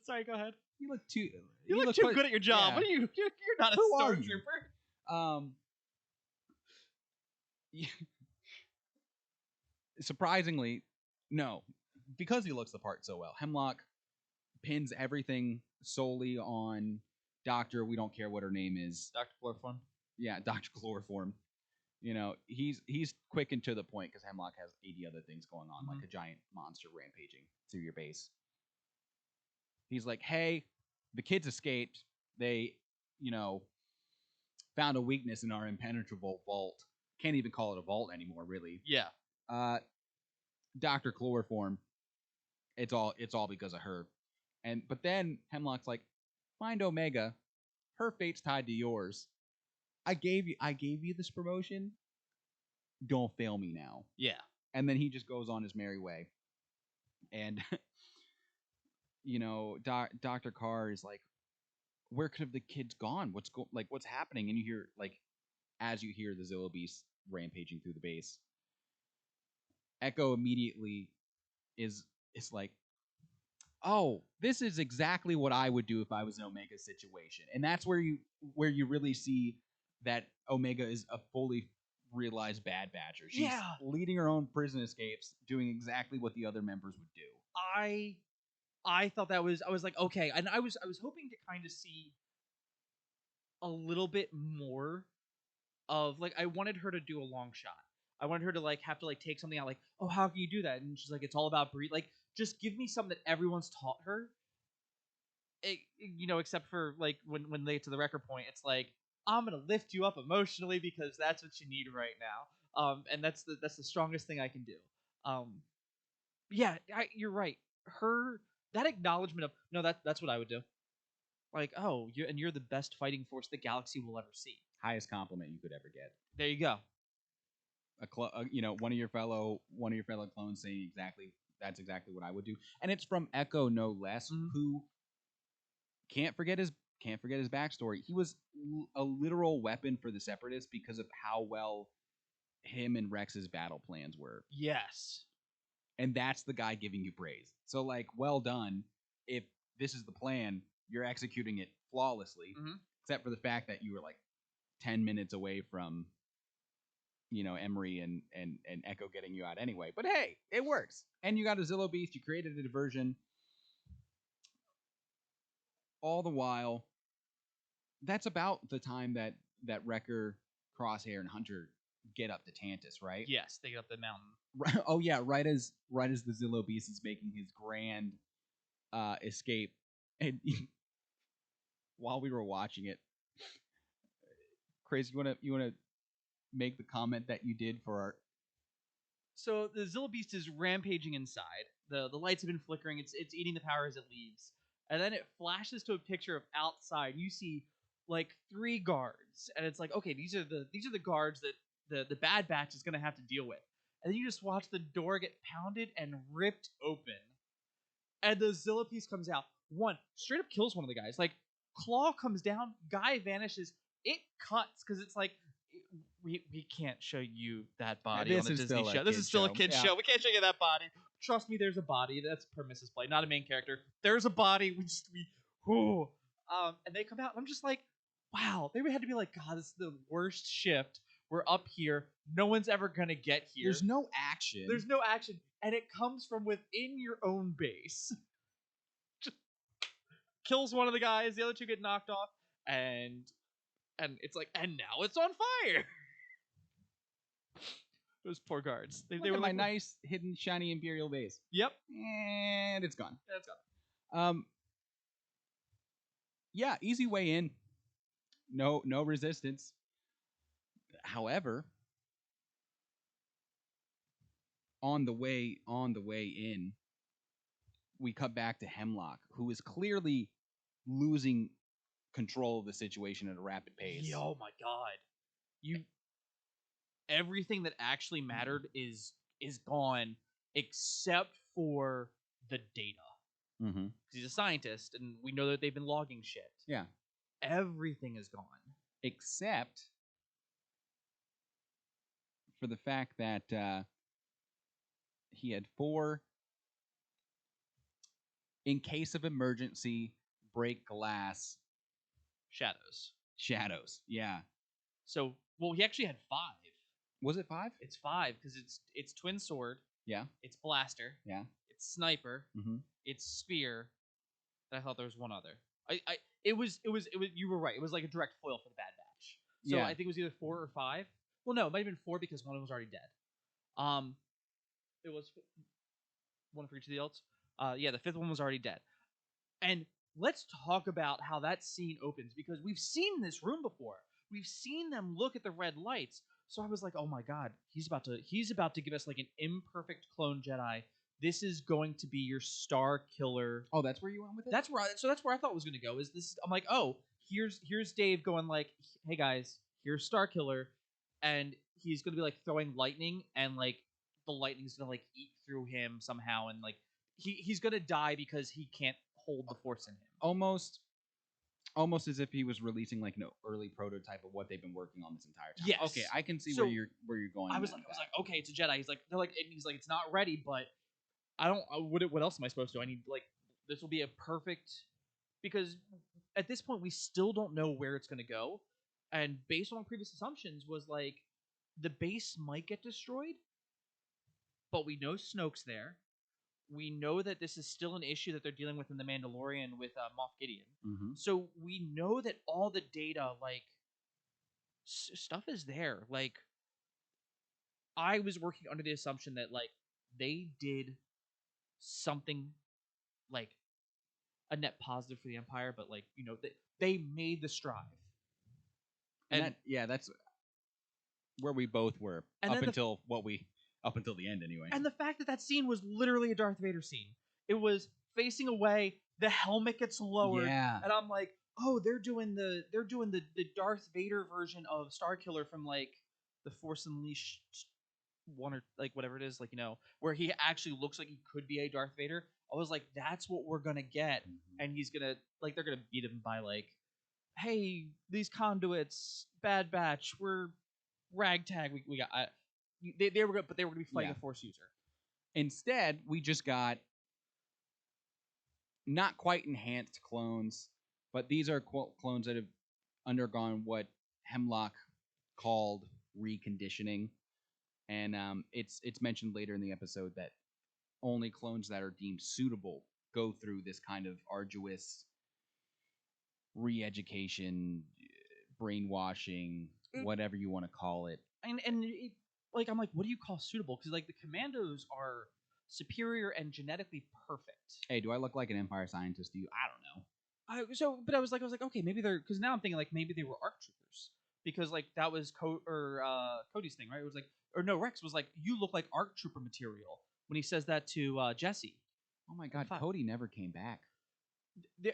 Sorry, go ahead. You look too good at your job. Yeah. What are you? You're not a stormtrooper. Surprisingly, no, because he looks the part so well. Hemlock pins everything solely on Doctor. We don't care what her name is. Dr. Chloroform. Yeah, Doctor Chloroform. You know, he's quick and to the point because Hemlock has 80 other things going on, like a giant monster rampaging through your base. He's like, hey, the kids escaped. They, you know, found a weakness in our impenetrable vault. Can't even call it a vault anymore, really. Yeah. Dr. Chloroform. It's all because of her. But then Hemlock's like, find Omega. Her fate's tied to yours. I gave you this promotion. Don't fail me now. Yeah. And then he just goes on his merry way. And you know, Dr. Carr is like, where could have the kids gone? What's happening? And you hear as you hear the Zillo Beast rampaging through the base, Echo immediately is like, oh, this is exactly what I would do if I was in Omega's situation. And that's where you really see that Omega is a fully realized Bad Badger. She's leading her own prison escapes, doing exactly what the other members would do. I thought that was, I was like, okay, and I was hoping to kind of see a little bit more of, like, I wanted her to do a long shot. I wanted her to have to take something out, like, oh, how can you do that? And she's like, it's all about breathe. Like, just give me something that everyone's taught her. Except for when they get to the record point, it's like, I'm gonna lift you up emotionally because that's what you need right now. And that's the strongest thing I can do. Yeah, you're right. Her that acknowledgement of, no, that's what I would do. Like, oh, you're the best fighting force the galaxy will ever see. Highest compliment you could ever get. There you go. One of your fellow clones saying that's exactly what I would do, and it's from Echo no less, who can't forget his backstory. He was a literal weapon for the Separatists because of how well him and Rex's battle plans were. Yes. And that's the guy giving you praise. So, well done. If this is the plan, you're executing it flawlessly, except for the fact that you were 10 minutes away from, Emery and Echo getting you out anyway. But hey, it works. And you got a Zillo Beast. You created a diversion. All the while, that's about the time that Wrecker, Crosshair, and Hunter get up to Tantus, right? Yes, they get up the mountain. Oh yeah, right as the Zillo Beast is making his grand escape, and while we were watching it, Crazy, you wanna make the comment that you did for our. So the Zillo Beast is rampaging inside. The lights have been flickering. It's eating the power as it leaves, and then it flashes to a picture of outside. You see 3 guards, and it's like, okay, these are the guards that the Bad Batch is gonna have to deal with. And then you just watch the door get pounded and ripped open, and the Zillo Beast comes out. One straight up kills one of the guys. Claw comes down, guy vanishes. It cuts because it's like, we can't show you that body on the Disney show. This is still a kid's show. We can't show you that body. Trust me, there's a body. That's permissive play, not a main character. There's a body. And they come out, and I'm just like, wow. They had to be like, God, this is the worst shift. We're up here. No one's ever gonna get here. There's no action. And it comes from within your own base. Just kills one of the guys. The other 2 get knocked off, and it's like, and now it's on fire. Those poor guards. They were my nice hidden shiny Imperial base. Yep. And it's gone. That's gone. Yeah, easy way in. No resistance. However, on the way in, we cut back to Hemlock, who is clearly losing control of the situation at a rapid pace. Oh my God. Everything that actually mattered is gone except for the data. Mm-hmm. He's a scientist, and we know that they've been logging shit. Yeah. Everything is gone. Except for the fact that he had 4, in case of emergency, break glass. Shadows. Yeah. So, well, he actually had 5. Was it 5? It's 5 because it's twin sword, Yeah. it's blaster, Yeah. it's sniper, Mm-hmm. it's spear. And I thought there was one other. It was. You were right. It was like a direct foil for the Bad Batch. So Yeah. I think it was either 4 or 5. Well, no, it might have been 4 because one of them was already dead. Um, it was one for each of the adults. Yeah, the 5th one was already dead. And let's talk about how that scene opens because we've seen this room before. We've seen them look at the red lights. So I was like, "Oh my god, he's about to give us like an imperfect clone Jedi. This is going to be your star killer." Oh, that's where you went with it? That's where I thought it was going to go. Is this I'm like, "Oh, here's Dave going like, "Hey guys, here's Star Killer." And he's going to be like throwing lightning and like the lightning's going to like eat through him somehow and like he's going to die because he can't hold the force in him. Almost as if he was releasing like an early prototype of what they've been working on this entire time. Yes. Okay, I can see So, where you're going. I was like, okay, it's a Jedi. He's like, it's not ready, but I don't. What else am I supposed to? I need like this will be a perfect because at this point we still don't know where it's going to go, and based on previous assumptions was like the base might get destroyed, but we know Snoke's there. We know that this is still an issue that they're dealing with in the Mandalorian with Moff Gideon. Mm-hmm. So we know that all the data, like stuff, is there. Like I was working under the assumption that like they did something like a net positive for the Empire, but like they made the strive. And that's where we both were And up then until the end anyway. And the fact that scene was literally a Darth Vader scene. It was facing away, the helmet gets lowered, Yeah. and I'm like, oh, they're doing the Darth Vader version of Starkiller from like the Force Unleashed one or like whatever it is, like where he actually looks like he could be a Darth Vader. I was like, that's what we're gonna get, and he's gonna like they're gonna beat him by like, hey, these conduits, Bad Batch, we're ragtag. We got. They were, but they were going to be fighting a Force user. Instead, we just got not quite enhanced clones, but these are clones that have undergone what Hemlock called reconditioning, and it's mentioned later in the episode that only clones that are deemed suitable go through this kind of arduous re-education, brainwashing, whatever you want to call it. And like I'm like, what do you call suitable? Because like the Commandos are superior and genetically perfect. Hey, do I look like an Empire scientist to you? I don't know. But I was like, okay, maybe they're because now I'm thinking like maybe they were ARC troopers because like that was Cody's thing, right? It was like, or no, Rex was like, you look like ARC trooper material when he says that to Jesse. Oh my God, Cody never came back.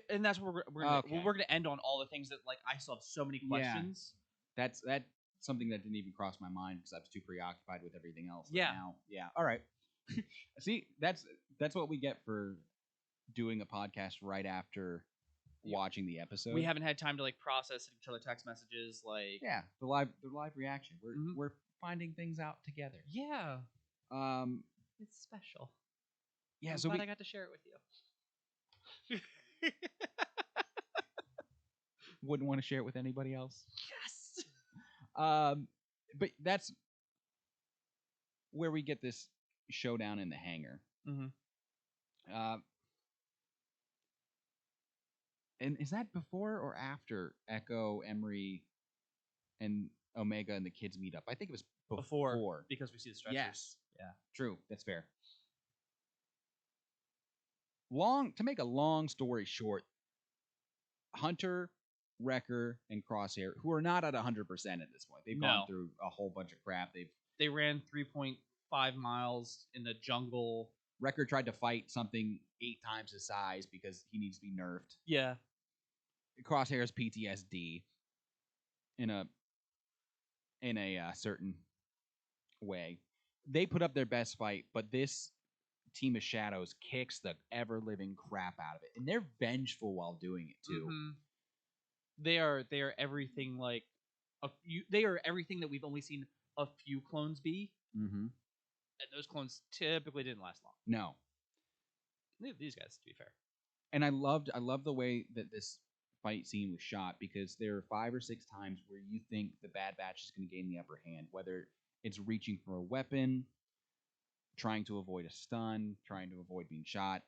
And that's where we're gonna end on all the things that like I still have so many questions. Yeah. That's something that didn't even cross my mind because I was too preoccupied with everything else. Yeah. Now, all right. See, that's what we get for doing a podcast right after watching the episode. We haven't had time to like process each other text messages, like the live reaction. We're finding things out together. Yeah. It's special. Yeah, I'm glad I got to share it with you. Wouldn't want to share it with anybody else. Yes. But that's where we get this showdown in the hangar. Mm-hmm. And is that before or after Echo, Emery, and Omega and the kids meet up? I think it was before because we see the stretchers. Yes. Yeah. True. That's fair. To make a long story short, Hunter, Wrecker, and Crosshair, who are not at 100% at this point. They've gone through a whole bunch of crap. They ran 3.5 miles in the jungle. Wrecker tried to fight something 8 times his size because he needs to be nerfed. Yeah. Crosshair's PTSD in a certain way. They put up their best fight, but this team of shadows kicks the ever-living crap out of it, and they're vengeful while doing it too. Mm-hmm. They are everything like they are everything that we've only seen a few clones be. Mm-hmm. And those clones typically didn't last long. No. These guys, to be fair. And I loved the way that this fight scene was shot because there are 5 or 6 times where you think the Bad Batch is going to gain the upper hand, whether It's reaching for a weapon, trying to avoid a stun, trying to avoid being shot.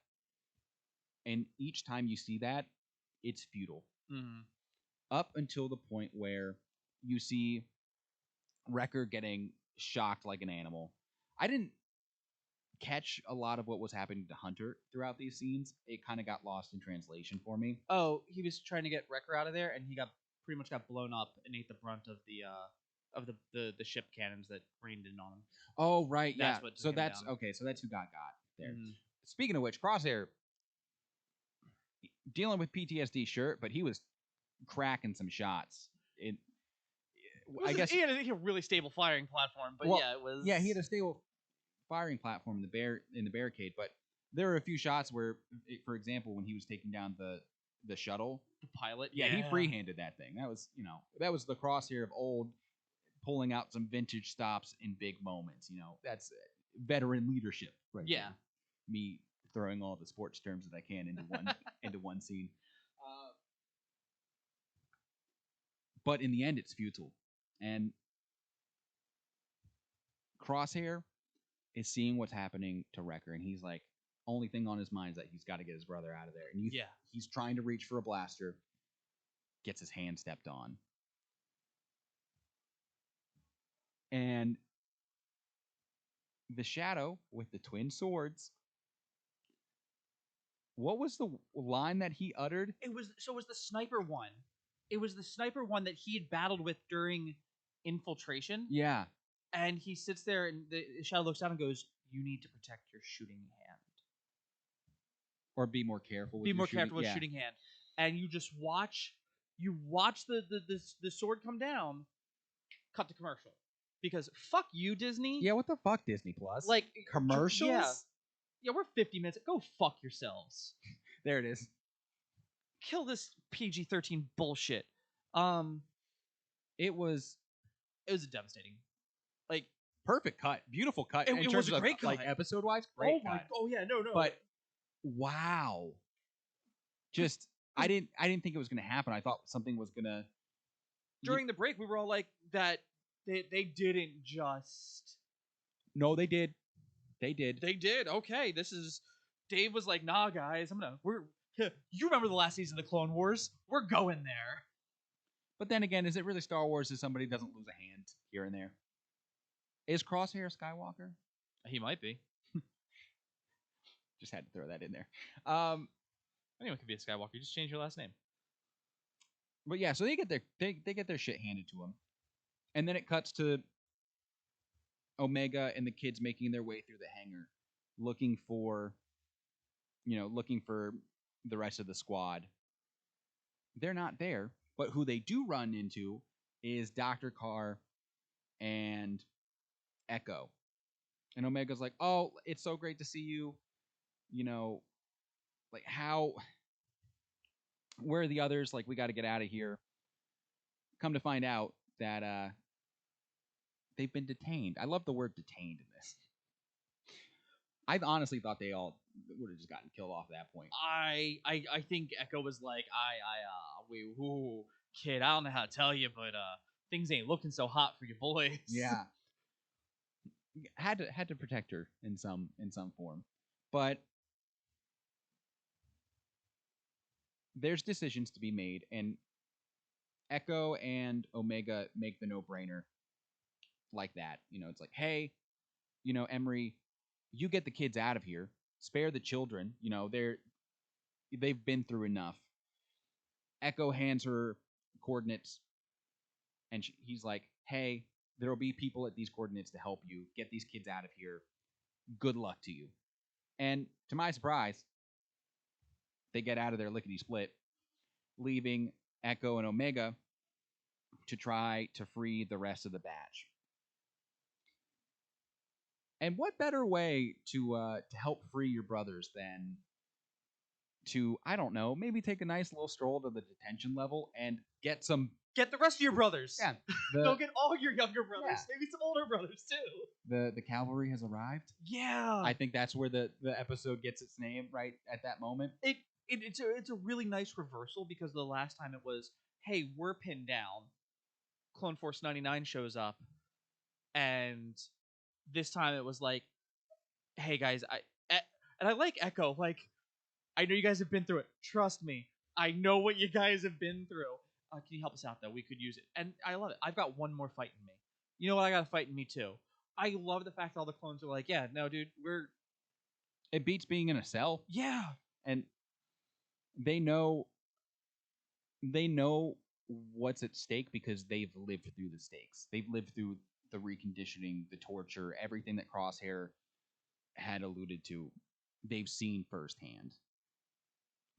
And each time you see that, it's futile. Mm-hmm. Up until the point where you see Wrecker getting shocked like an animal. I didn't catch a lot of what was happening to Hunter throughout these scenes. It kind of got lost in translation for me. Oh, he was trying to get Wrecker out of there, and he got pretty much got blown up and ate the brunt of the ship cannons that rained in on him. Oh, right, That's yeah. what took So him that's down. okay. So that's who got there. Mhm. Speaking of which, Crosshair dealing with PTSD, sure, but he was cracking some shots. I guess He had a really stable firing platform, but well, yeah, it was. yeah, he had a stable firing platform in the barricade, but there were a few shots where, for example, when he was taking down the shuttle, the pilot. yeah, he free-handed that thing. That was that was the Crosshair of old, pulling out some vintage stops in big moments. That's veteran leadership, right? Yeah. there. Me throwing all the sports terms that I can into one into one scene. But in the end, it's futile, and Crosshair is seeing what's happening to Wrecker, and he's like, only thing on his mind is that he's got to get his brother out of there. And Yeah. he's trying to reach for a blaster, gets his hand stepped on. And the Shadow with the twin swords, what was the line that he uttered? It was the sniper one. It was the sniper one that he had battled with during infiltration. Yeah. And he sits there, and the Shadow looks down and goes, "You need to protect your shooting hand. Or be more careful with Be your more shooting. careful with Yeah. shooting hand." And you just watch. You watch the sword come down. Cut to commercial, because fuck you, Disney. Yeah, what the fuck, Disney Plus? Like commercials? Yeah, we're 50 minutes. Go fuck yourselves. There it is. Kill this PG-13 bullshit. It was Devastating. Like, perfect cut, beautiful cut. It in was terms a of, great like cut. episode wise. Great cut. Oh yeah, no. But wow, just I didn't think it was gonna happen. I thought something was gonna. During the break, we were all like, that they didn't just. No, they did. They did. They did. Okay, this is. Dave was like, "Nah, guys, you remember the last season of the Clone Wars? We're going there." But then again, is it really Star Wars if somebody doesn't lose a hand here and there? Is Crosshair Skywalker? He might be. Just had to throw that in there. Anyone could be a Skywalker. You just change your last name. But yeah, so they get their shit handed to them, and then it cuts to Omega and the kids making their way through the hangar, looking for the rest of the squad. They're not there, but who they do run into is Dr. Carr and Echo. And Omega's like, "Oh, it's so great to see you. Like where are the others? Like, we got to get out of here." Come to find out that they've been detained. I love the word detained in this. I honestly thought they all would have just gotten killed off at that point. I think Echo was like, kid, I don't know how to tell you, but things ain't looking so hot for you boys. Yeah. Had to protect her in some form. But there's decisions to be made, and Echo and Omega make the no-brainer like that. It's like, hey, Emery, you get the kids out of here. Spare the children. They've been through enough. Echo hands her coordinates, and he's like, hey, there will be people at these coordinates to help you. Get these kids out of here. Good luck to you. And to my surprise, they get out of there lickety-split, leaving Echo and Omega to try to free the rest of the batch. And what better way to help free your brothers than to, I don't know, maybe take a nice little stroll to the detention level and get the rest of your brothers. Yeah. Go get all your younger brothers. Yeah. Maybe some older brothers too. The cavalry has arrived. Yeah. I think that's where the episode gets its name, right at that moment. It's a really nice reversal, because the last time it was, hey, we're pinned down. Clone Force 99 shows up. And this time it was like, hey guys, and I like Echo. Like, I know you guys have been through it. Trust me, I know what you guys have been through. Can you help us out though? We could use it, and I love it. I've got one more fight in me. You know what? I got a fight in me too. I love the fact that all the clones are like, yeah, no, dude, It beats being in a cell, yeah, and they know what's at stake because they've lived through the stakes. They've lived through the reconditioning, the torture, everything that Crosshair had alluded to. They've seen firsthand,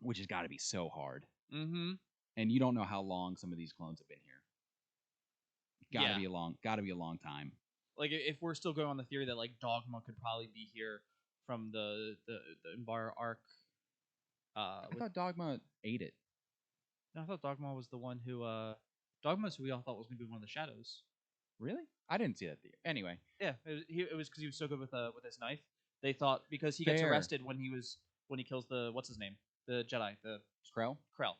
which has got to be so hard. mm-hmm, And you don't know how long some of these clones have been here. Got to yeah. be a long time. Like if we're still going on the theory that like Dogma could probably be here from the Embar arc. I With, thought Dogma ate it. no, I thought Dogma was the one who Dogma's who we all thought was going to be one of the shadows. Really? I didn't see that theory. Anyway, Yeah, it was because he was so good with his knife. They thought because he gets Fair. arrested when he kills the what's his name, the Jedi, the Krell? Krell,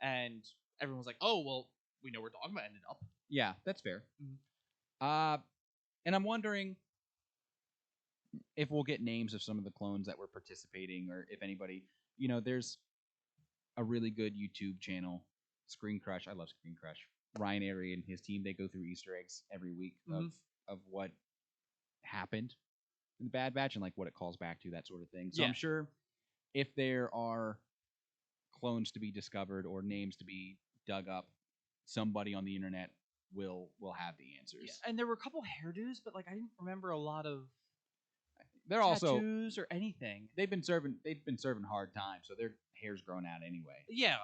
and everyone was like, oh well, we know where Dogma ended up. Yeah, that's fair. Mhm. And I'm wondering if we'll get names of some of the clones that were participating, or if anybody, there's a really good YouTube channel, Screen Crush. I love Screen Crush. Ryan Airy and his team, they go through Easter eggs every week of what happened in the Bad Batch and like what it calls back to, that sort of thing. So Yeah. I'm sure if there are clones to be discovered or names to be dug up, somebody on the internet will have the answers. Yeah, and there were a couple hairdos, but like I didn't remember a lot of They're tattoos or anything. they've been serving hard time, so their hair's grown out anyway. Yeah,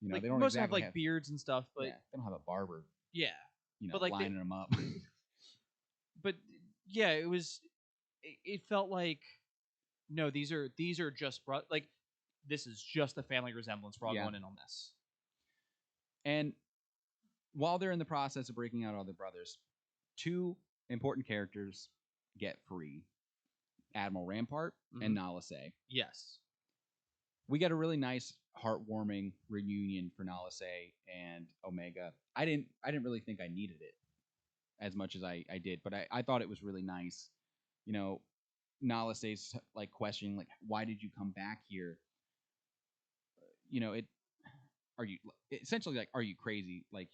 Like, they don't most exactly have like beards and stuff, but yeah, they don't have a barber, yeah, but like lining them up. but yeah, it was. It felt like no, these are just like this is just a family resemblance. We're all going in on this. And while they're in the process of breaking out all the brothers, two important characters get free: Admiral Rampart and Nala Se. Yes. We get a really nice, heartwarming reunion for Nala Se and Omega. I didn't really think I needed it as much as I did, but I thought it was really nice. Nala Se's like questioning, like, why did you come back here? Are you essentially like, are you crazy? Like,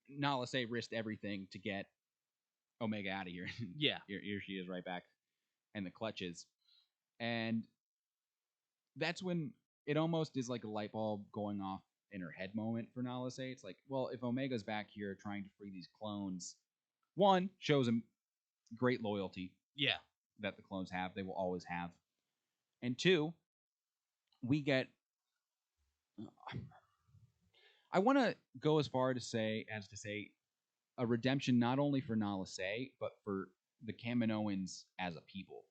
Nala Se risked everything to get Omega out of here. Yeah. Here she is right back in the clutches. And that's when it almost is like a light bulb going off in her head moment for Nala Se. It's like, well, if Omega's back here trying to free these clones, one, shows him great loyalty. Yeah. That the clones have. They will always have. And two, we get... I want to go as far as to say a redemption not only for Nala Se, but for the Kaminoans as a people.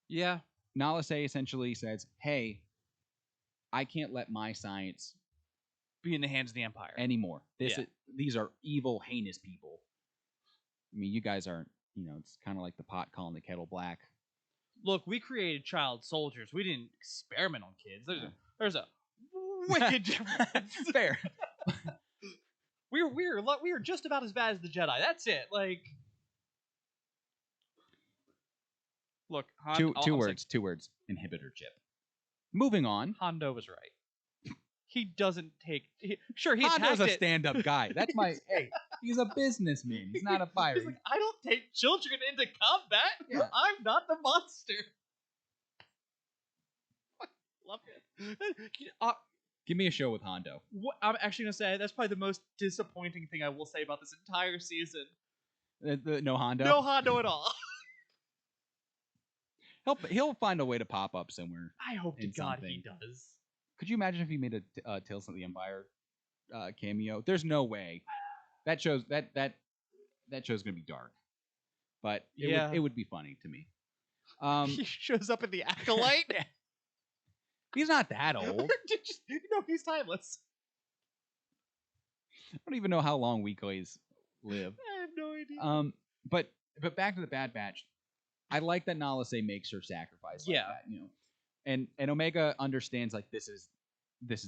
Yeah. Nala Se essentially says, hey, I can't let my science be in the hands of the Empire anymore. These are evil, heinous people. I mean, you guys aren't, it's kind of like the pot calling the kettle black. Look, we created child soldiers. We didn't experiment on kids. There's a wicked difference. Fair. we are just about as bad as the Jedi. That's it. Like, look, two words. Inhibitor chip. Moving on. Hondo was right. He doesn't take. He Hondo's a stand-up guy. That's my. Hey, he's a businessman. He's not a fighter. He's like, I don't take children into combat. Yeah. I'm not the monster. Love it. Give me a show with Hondo. What I'm actually gonna say, that's probably the most disappointing thing I will say about this entire season. No Hondo. No Hondo at all. He'll find a way to pop up somewhere. I hope to God he does. Could you imagine if he made a Tales of the Empire cameo? There's no way. That show's gonna be dark, but it would be funny to me. He shows up in the Acolyte. He's not that old. He's timeless. I don't even know how long weeklies live. I have no idea. But back to the Bad Batch. I like that Nala Se makes her sacrifice like that, and Omega understands like this is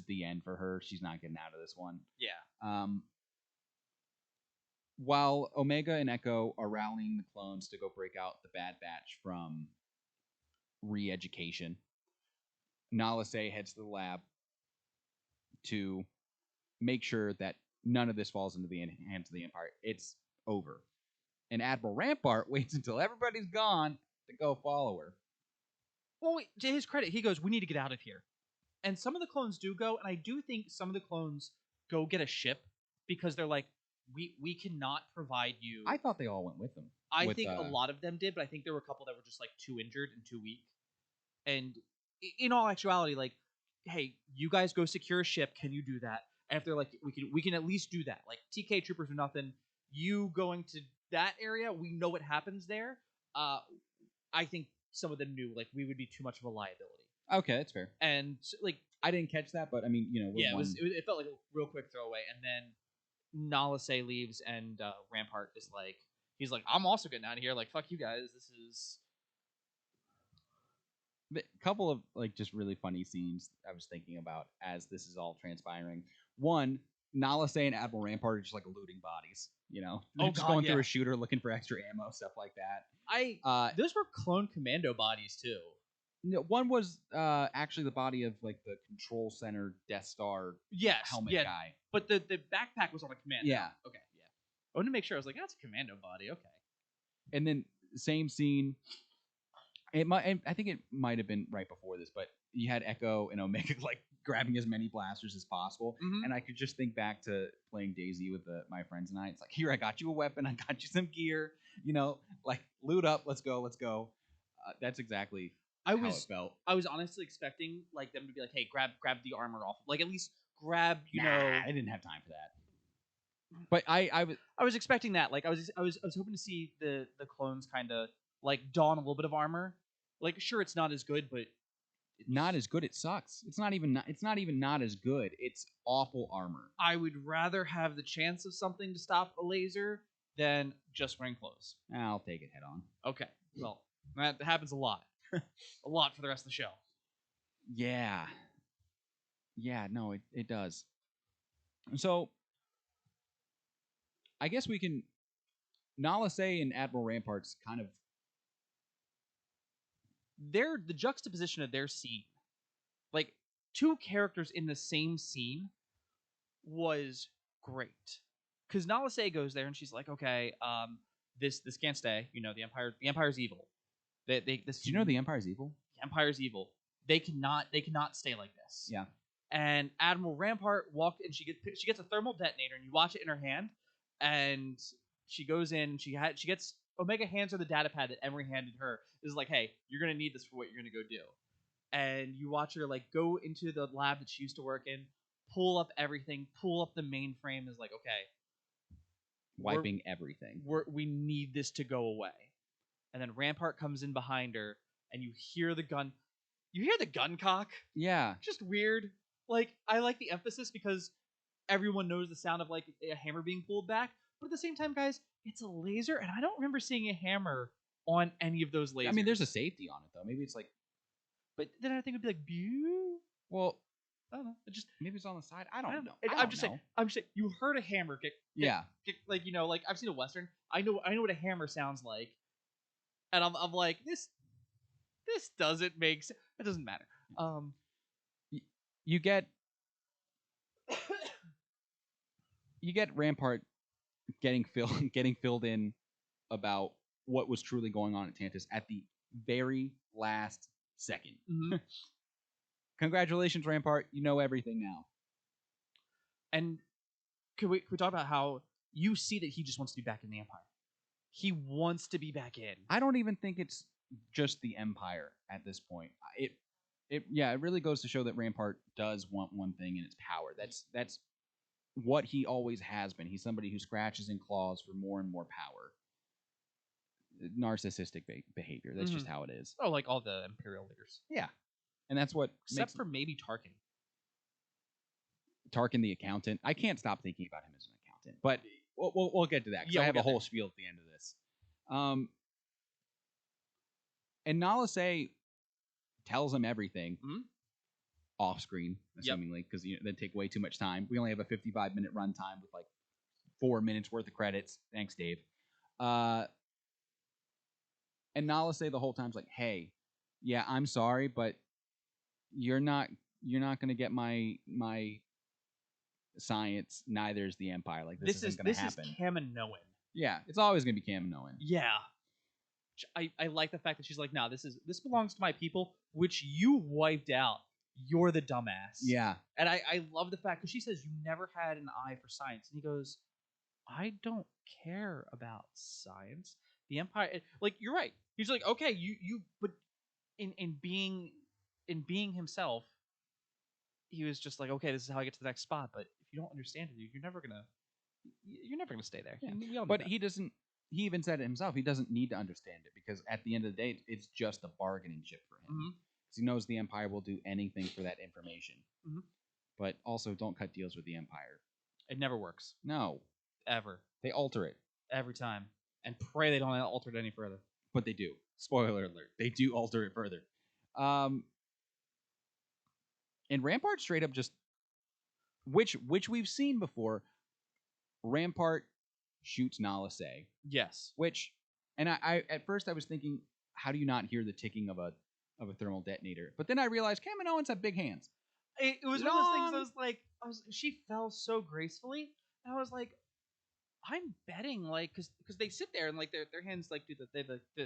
the end for her. She's not getting out of this one. Yeah. while Omega and Echo are rallying the clones to go break out the Bad Batch from re-education, Nala Se heads to the lab to make sure that none of this falls into the hands of the Empire. It's over. And Admiral Rampart waits until everybody's gone to go follow her. Well, wait, to his credit, he goes, "We need to get out of here." And some of the clones do go, and I do think some of the clones go get a ship because they're like, we cannot provide you. I thought they all went with them. I think a lot of them did, but I think there were a couple that were just like too injured and too weak. And in all actuality, like, hey, you guys go secure a ship. Can you do that? And if they're like, we can at least do that. Like TK troopers or nothing. You going to that area, we know what happens there. I think some of them knew like we would be too much of a liability. Okay, that's fair. And like I didn't catch that, but I mean, yeah, it felt like a real quick throwaway. And then Nala Se leaves, and Rampart is like, he's like, I'm also getting out of here. Like, fuck you guys. This is a couple of like just really funny scenes I was thinking about as this is all transpiring. One, Nala Se and Admiral Rampart are just like looting bodies. They're just going through a shooter looking for extra ammo, stuff like that. Those were clone commando bodies too. No, one was actually the body of like the control center Death Star helmet guy. But the backpack was on a commando. Yeah. Okay, yeah. I wanted to make sure. I was like, that's a commando body. Okay. And then same scene. I think it might have been right before this, but you had Echo and Omega like grabbing as many blasters as possible, and I could just think back to playing DayZ with my friends and I. It's like, here, I got you a weapon, I got you some gear, like loot up, let's go. That's exactly how it felt. I was honestly expecting like them to be like, hey, grab the armor off, like at least grab, I didn't have time for that. But I was expecting that. Like I was hoping to see the clones kind of like don a little bit of armor. Like, sure, it's not as good, but not as good. It sucks. It's not even not as good. It's awful armor. I would rather have the chance of something to stop a laser than just wearing clothes. I'll take it head on. Okay, well, that happens a lot, a lot for the rest of the show. Yeah, no, it does. So, I guess we can. Nala Se and Admiral Rampart's kind of. The juxtaposition of their scene, like two characters in the same scene, was great. Because Nala Se goes there and she's like, okay, this can't stay. The Empire's evil. Do you know the Empire's evil? The Empire's evil. They cannot stay like this. Yeah. And Admiral Rampart walked, and she gets a thermal detonator, and you watch it in her hand, and she goes in, and she gets Omega hands her the data pad that Emery handed her. This is like, hey, you're gonna need this for what you're gonna go do. And you watch her like go into the lab that she used to work in, pull up everything, pull up the mainframe. Is like, okay, wiping everything. We need this to go away. And then Rampart comes in behind her, and you hear the gun. You hear the gun cock. Yeah. Just weird. Like, I like the emphasis because everyone knows the sound of like a hammer being pulled back. But at the same time, guys, it's a laser, and I don't remember seeing a hammer on any of those lasers. I mean, there's a safety on it though. Maybe it's like. But then I think it would be like, pew. Well, I don't know. It just maybe it's on the side. I don't know. I'm just saying. You heard a hammer kick. Yeah. Like like I've seen a western. I know what a hammer sounds like, and I'm like this doesn't make sense. It doesn't matter. You get Rampart getting filled in about what was truly going on at Tantus at the very last second. Mm-hmm. Congratulations, Rampart. You know everything now. And can we talk about how you see that he just wants to be back in the Empire? He wants to be back in. I don't even think it's just the Empire at this point. It really goes to show that Rampart does want one thing, and it's power. That's what he always has been. He's somebody who scratches and claws for more and more power. Narcissistic behavior. That's just how it is. Oh, like all the Imperial leaders. Yeah. And that's what except for maybe Tarkin. Tarkin the accountant. I can't stop thinking about him as an accountant. But we'll get to that, because I have a whole spiel at the end of this. And Nala Se tells him everything off screen, assumingly, because they take way too much time. We only have a 55-minute runtime with like 4 minutes worth of credits. Thanks, Dave. And Nala say the whole time's like, "Hey, yeah, I'm sorry, but you're not going to get my science. Neither is the Empire. Like this isn't going to happen." This is Kaminoan. Yeah, it's always going to be Kaminoan. Yeah. I like the fact that she's like, "No, this belongs to my people, which you wiped out. You're the dumbass." Yeah, And I love the fact because she says you never had an eye for science, and he goes, "I don't care about science. The Empire, like you're right." He's like, "Okay, but in being himself, he was just like, okay, this is how I get to the next spot. But if you don't understand it, you're never gonna stay there." yeah. We all know But that. he doesn't. He even said it himself. He doesn't need to understand it because at the end of the day, it's just a bargaining chip for him. Mhm. Because he knows the Empire will do anything for that information. Mhm. But also, don't cut deals with the Empire. It never works No, ever, they alter it, every time, and pray they don't alter it any further. but they do. Spoiler alert: they do alter it further. Um, and Rampart straight up just, which we've seen before. Rampart shoots Nala Say, Yes. which, and I at first I was thinking, how do you not hear the ticking of a thermal detonator? But then I realized Kaminoans have big hands. It was one of those things. Long. She fell so gracefully, and I was like, I'm betting like because they sit there and like their hands like do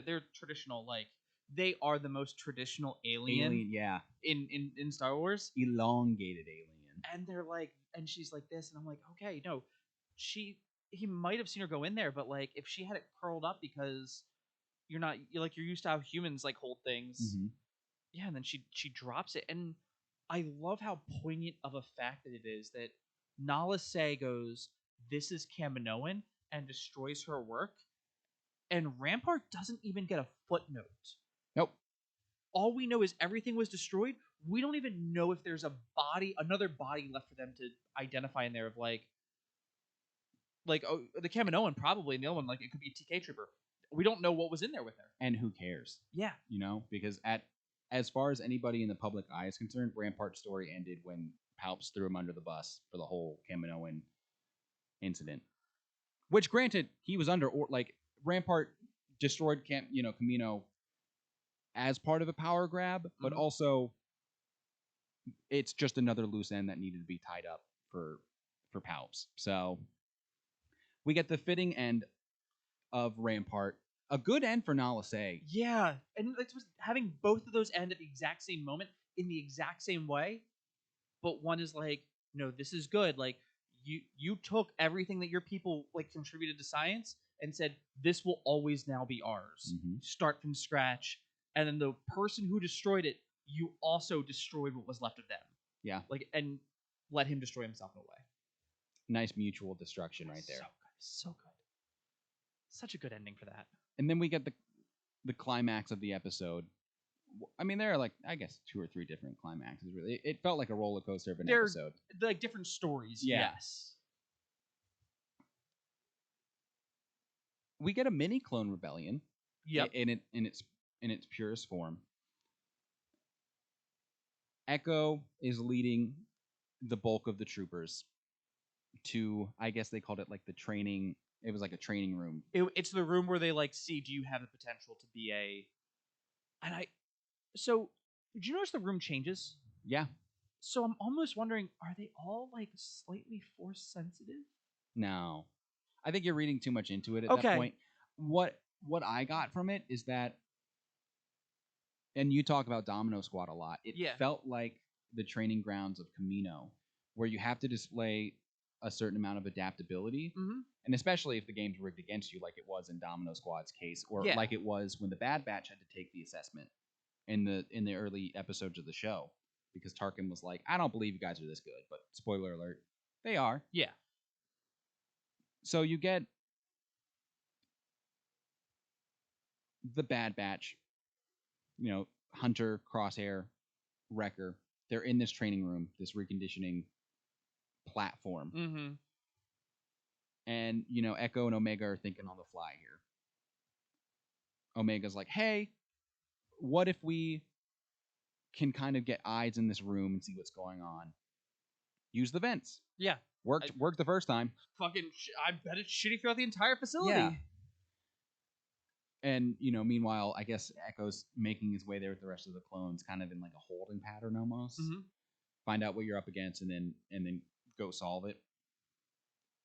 they're traditional, like they are the most traditional alien, Yeah, in Star Wars, elongated alien. and they're like, and she's like this, and I'm like, okay, no, he might have seen her go in there, but like if she had it curled up because you're used to how humans like hold things, Mm-hmm. yeah, and then she drops it, and I love how poignant of a fact that it is that Nala Se goes, "This is Kaminoan," and destroys her work, and Rampart doesn't even get a footnote. Nope. All we know is everything was destroyed. We don't even know if there's another body left for them to identify in there of oh, the Kaminoan probably, and the other one like it could be a TK trooper. We don't know what was in there with her. And who cares? Yeah. Because as far as anybody in the public eye is concerned, Rampart's story ended when Palps threw him under the bus for the whole Kaminoan incident. Which, granted, he was Rampart destroyed Kamino as part of a power grab, but also it's just another loose end that needed to be tied up for Palps. So we get the fitting end of Rampart. A good end for Nala Se. Yeah, and like having both of those end at the exact same moment in the exact same way, but one is like, no, this is good. Like you took everything that your people like contributed to science and said this will always now be ours. Mm-hmm. Start from scratch, and then the person who destroyed it, you also destroyed what was left of them. Yeah, and let him destroy himself in a way. Nice mutual destruction right there. So good. Such a good ending for that. And then we get the climax of the episode. I mean, there are I guess 2 or 3 different climaxes. Really, it felt like a roller coaster of an episode. Like different stories. Yeah. Yes. We get a mini clone rebellion. Yep. In its purest form. Echo is leading the bulk of the troopers to, I guess they called it like the training. It was like a training room. It's the room where they like see, do you have the potential to be a? So, did you notice the room changes? Yeah. So I'm almost wondering, are they all like slightly force sensitive? No, I think you're reading too much into it at Okay. that point. What I got from it is that, and you talk about Domino Squad a lot. It felt like the training grounds of Camino, where you have to display a certain amount of adaptability, and especially if the game's rigged against you, like it was in Domino Squad's case, or like it was when the Bad Batch had to take the assessment in the early episodes of the show, because Tarkin was like, "I don't believe you guys are this good," but spoiler alert, they are. Yeah. So you get the Bad Batch, Hunter, Crosshair, Wrecker. They're in this training room, this reconditioning platform. Mm-hmm. And, Echo and Omega are thinking on the fly here. Omega's like, hey, what if we can kind of get eyes in this room and see what's going on? Use the vents. Yeah. Worked the first time. I bet it's shitty throughout the entire facility. Yeah. And meanwhile, I guess Echo's making his way there with the rest of the clones, kind of in like a holding pattern almost. Mm-hmm. Find out what you're up against, and then go solve it.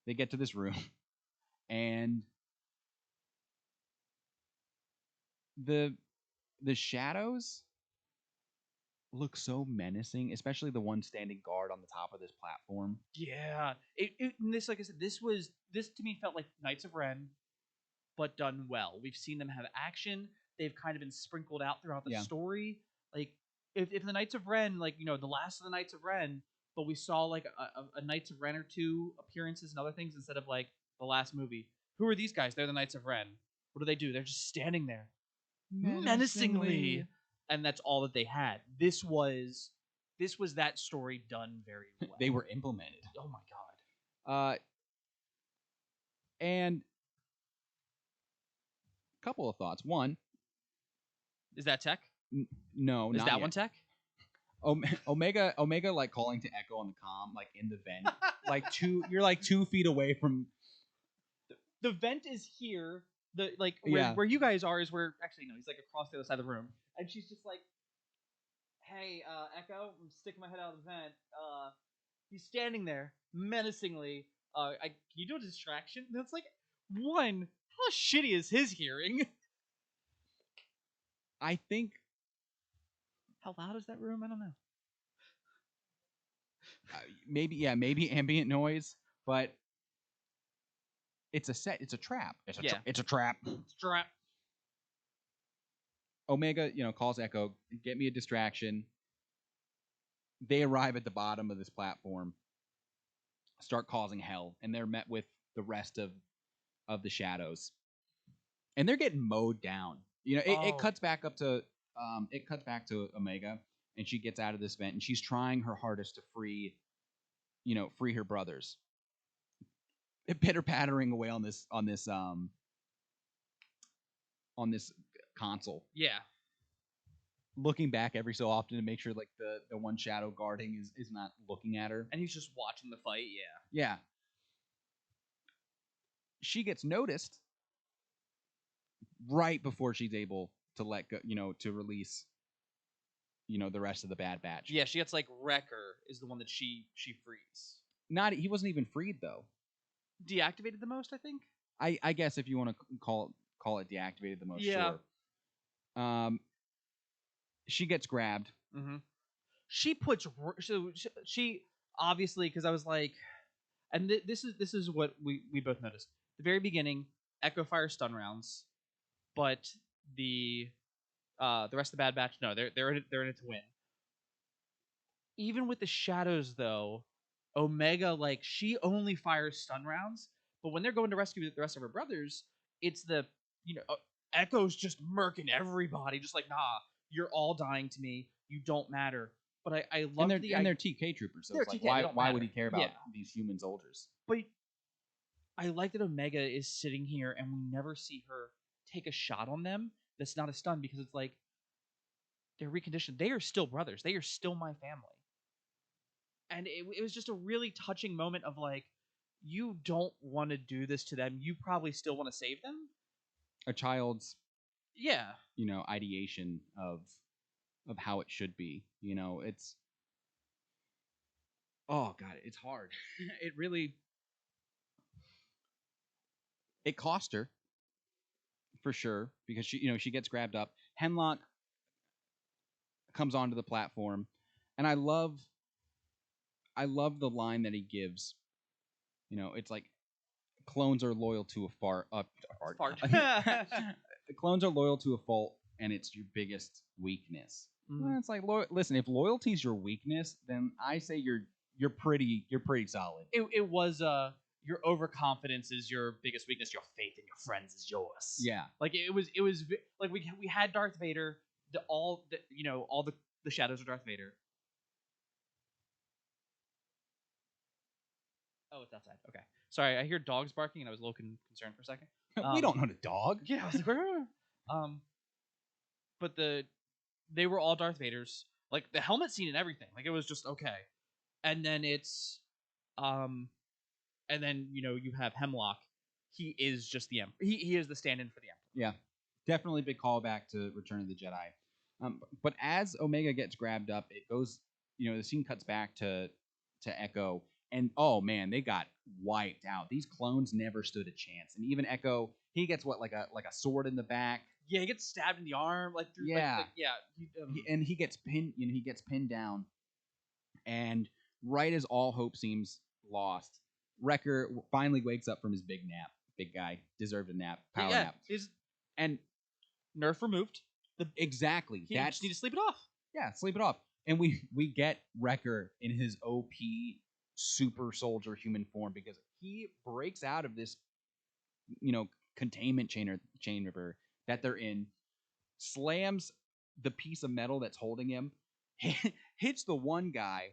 They get to this room, and the shadows look so menacing, especially the one standing guard on the top of this platform. Yeah. And this, like I said, this to me felt like Knights of Ren, but done well. We've seen them have action. They've kind of been sprinkled out throughout the story. Like if the Knights of Ren, like the last of the Knights of Ren, but we saw like a Knights of Ren or two appearances and other things instead of like the last movie. Who are these guys? They're the Knights of Ren. What do? They're just standing there menacingly, and that's all that they had. This was that story done very well. They were implemented. Oh my god. And a couple of thoughts. One, is that tech? No, is not that yet. one tech? Omega like calling to Echo on the comm, like in the vent. You're like 2 feet away from the vent is here. Where you guys are is where actually no, he's like across the other side of the room. And she's just like, hey, Echo, I'm sticking my head out of the vent. He's standing there menacingly. Can you do a distraction? And it's like, one, how shitty is his hearing? I think. How loud is that room? I don't know. Maybe ambient noise, but it's a set. It's a trap. It's a trap. It's a trap. Omega, calls Echo, get me a distraction. They arrive at the bottom of this platform, start causing hell, and they're met with the rest of the shadows, and they're getting mowed down. It cuts back up to Omega, and she gets out of this vent, and she's trying her hardest to free her brothers. Pitter pattering away on this console. Yeah. Looking back every so often to make sure like the one shadow guarding is not looking at her. And he's just watching the fight, Yeah. She gets noticed right before she's able to let go, to release the rest of the Bad Batch. Yeah, she gets like Wrecker is the one that she frees. He wasn't even freed though. Deactivated the most, I think. I guess if you want to call it deactivated the most, yeah. Sure. She gets grabbed. Mm-hmm. She puts she obviously, because I was like, and this is what we both noticed. The very beginning, Echo fires stun rounds, but the rest of the Bad Batch, no, they're in it to win. Even with the shadows though, Omega, like, she only fires stun rounds, but when they're going to rescue the rest of her brothers, it's the Echo's just murking everybody, just like, nah, you're all dying to me, you don't matter. But I love they're TK troopers, so it's like, why would he care about these human soldiers? But I like that Omega is sitting here and we never see her take a shot on them that's not a stun, because it's like, they're reconditioned. They are still brothers. They are still my family. And it was just a really touching moment of like, you don't want to do this to them. You probably still want to save them. A child's ideation of how it should be. It's oh god, it's hard. It cost her for sure, because she gets grabbed up. Hemlock comes onto the platform, and I love the line that he gives. It's like, clones are loyal to a fart. Clones are loyal to a fault, and it's your biggest weakness. Mm-hmm. Well, it's like, listen, if loyalty is your weakness, then I say you're pretty solid. It was your overconfidence is your biggest weakness. Your faith in your friends is yours. Yeah, like it was like we had Darth Vader. All the shadows of Darth Vader. Oh, it's outside. Okay. Sorry, I hear dogs barking, and I was a little concerned for a second. We don't know the dog. Yeah, I was like, where? But they were all Darth Vaders. Like, the helmet scene and everything. Like, it was just okay. And then it's, and then you have Hemlock. He is just the Emperor. He is the stand-in for the Emperor. Yeah, definitely big callback to Return of the Jedi. But as Omega gets grabbed up, it goes. The scene cuts back to Echo, and oh man, they got wiped out. These clones never stood a chance. And even Echo, he gets like a sword in the back. Yeah, he gets stabbed in the arm, like through, Yeah. and he gets pinned. He gets pinned down, and right as all hope seems lost, Wrecker finally wakes up from his big nap. Big guy deserved a nap, power nap, and nerf removed. Exactly. He just need to sleep it off. Yeah, sleep it off. And we get Wrecker in his OP super soldier human form because he breaks out of this, containment chamber that they're in, slams the piece of metal that's holding him, hits the one guy,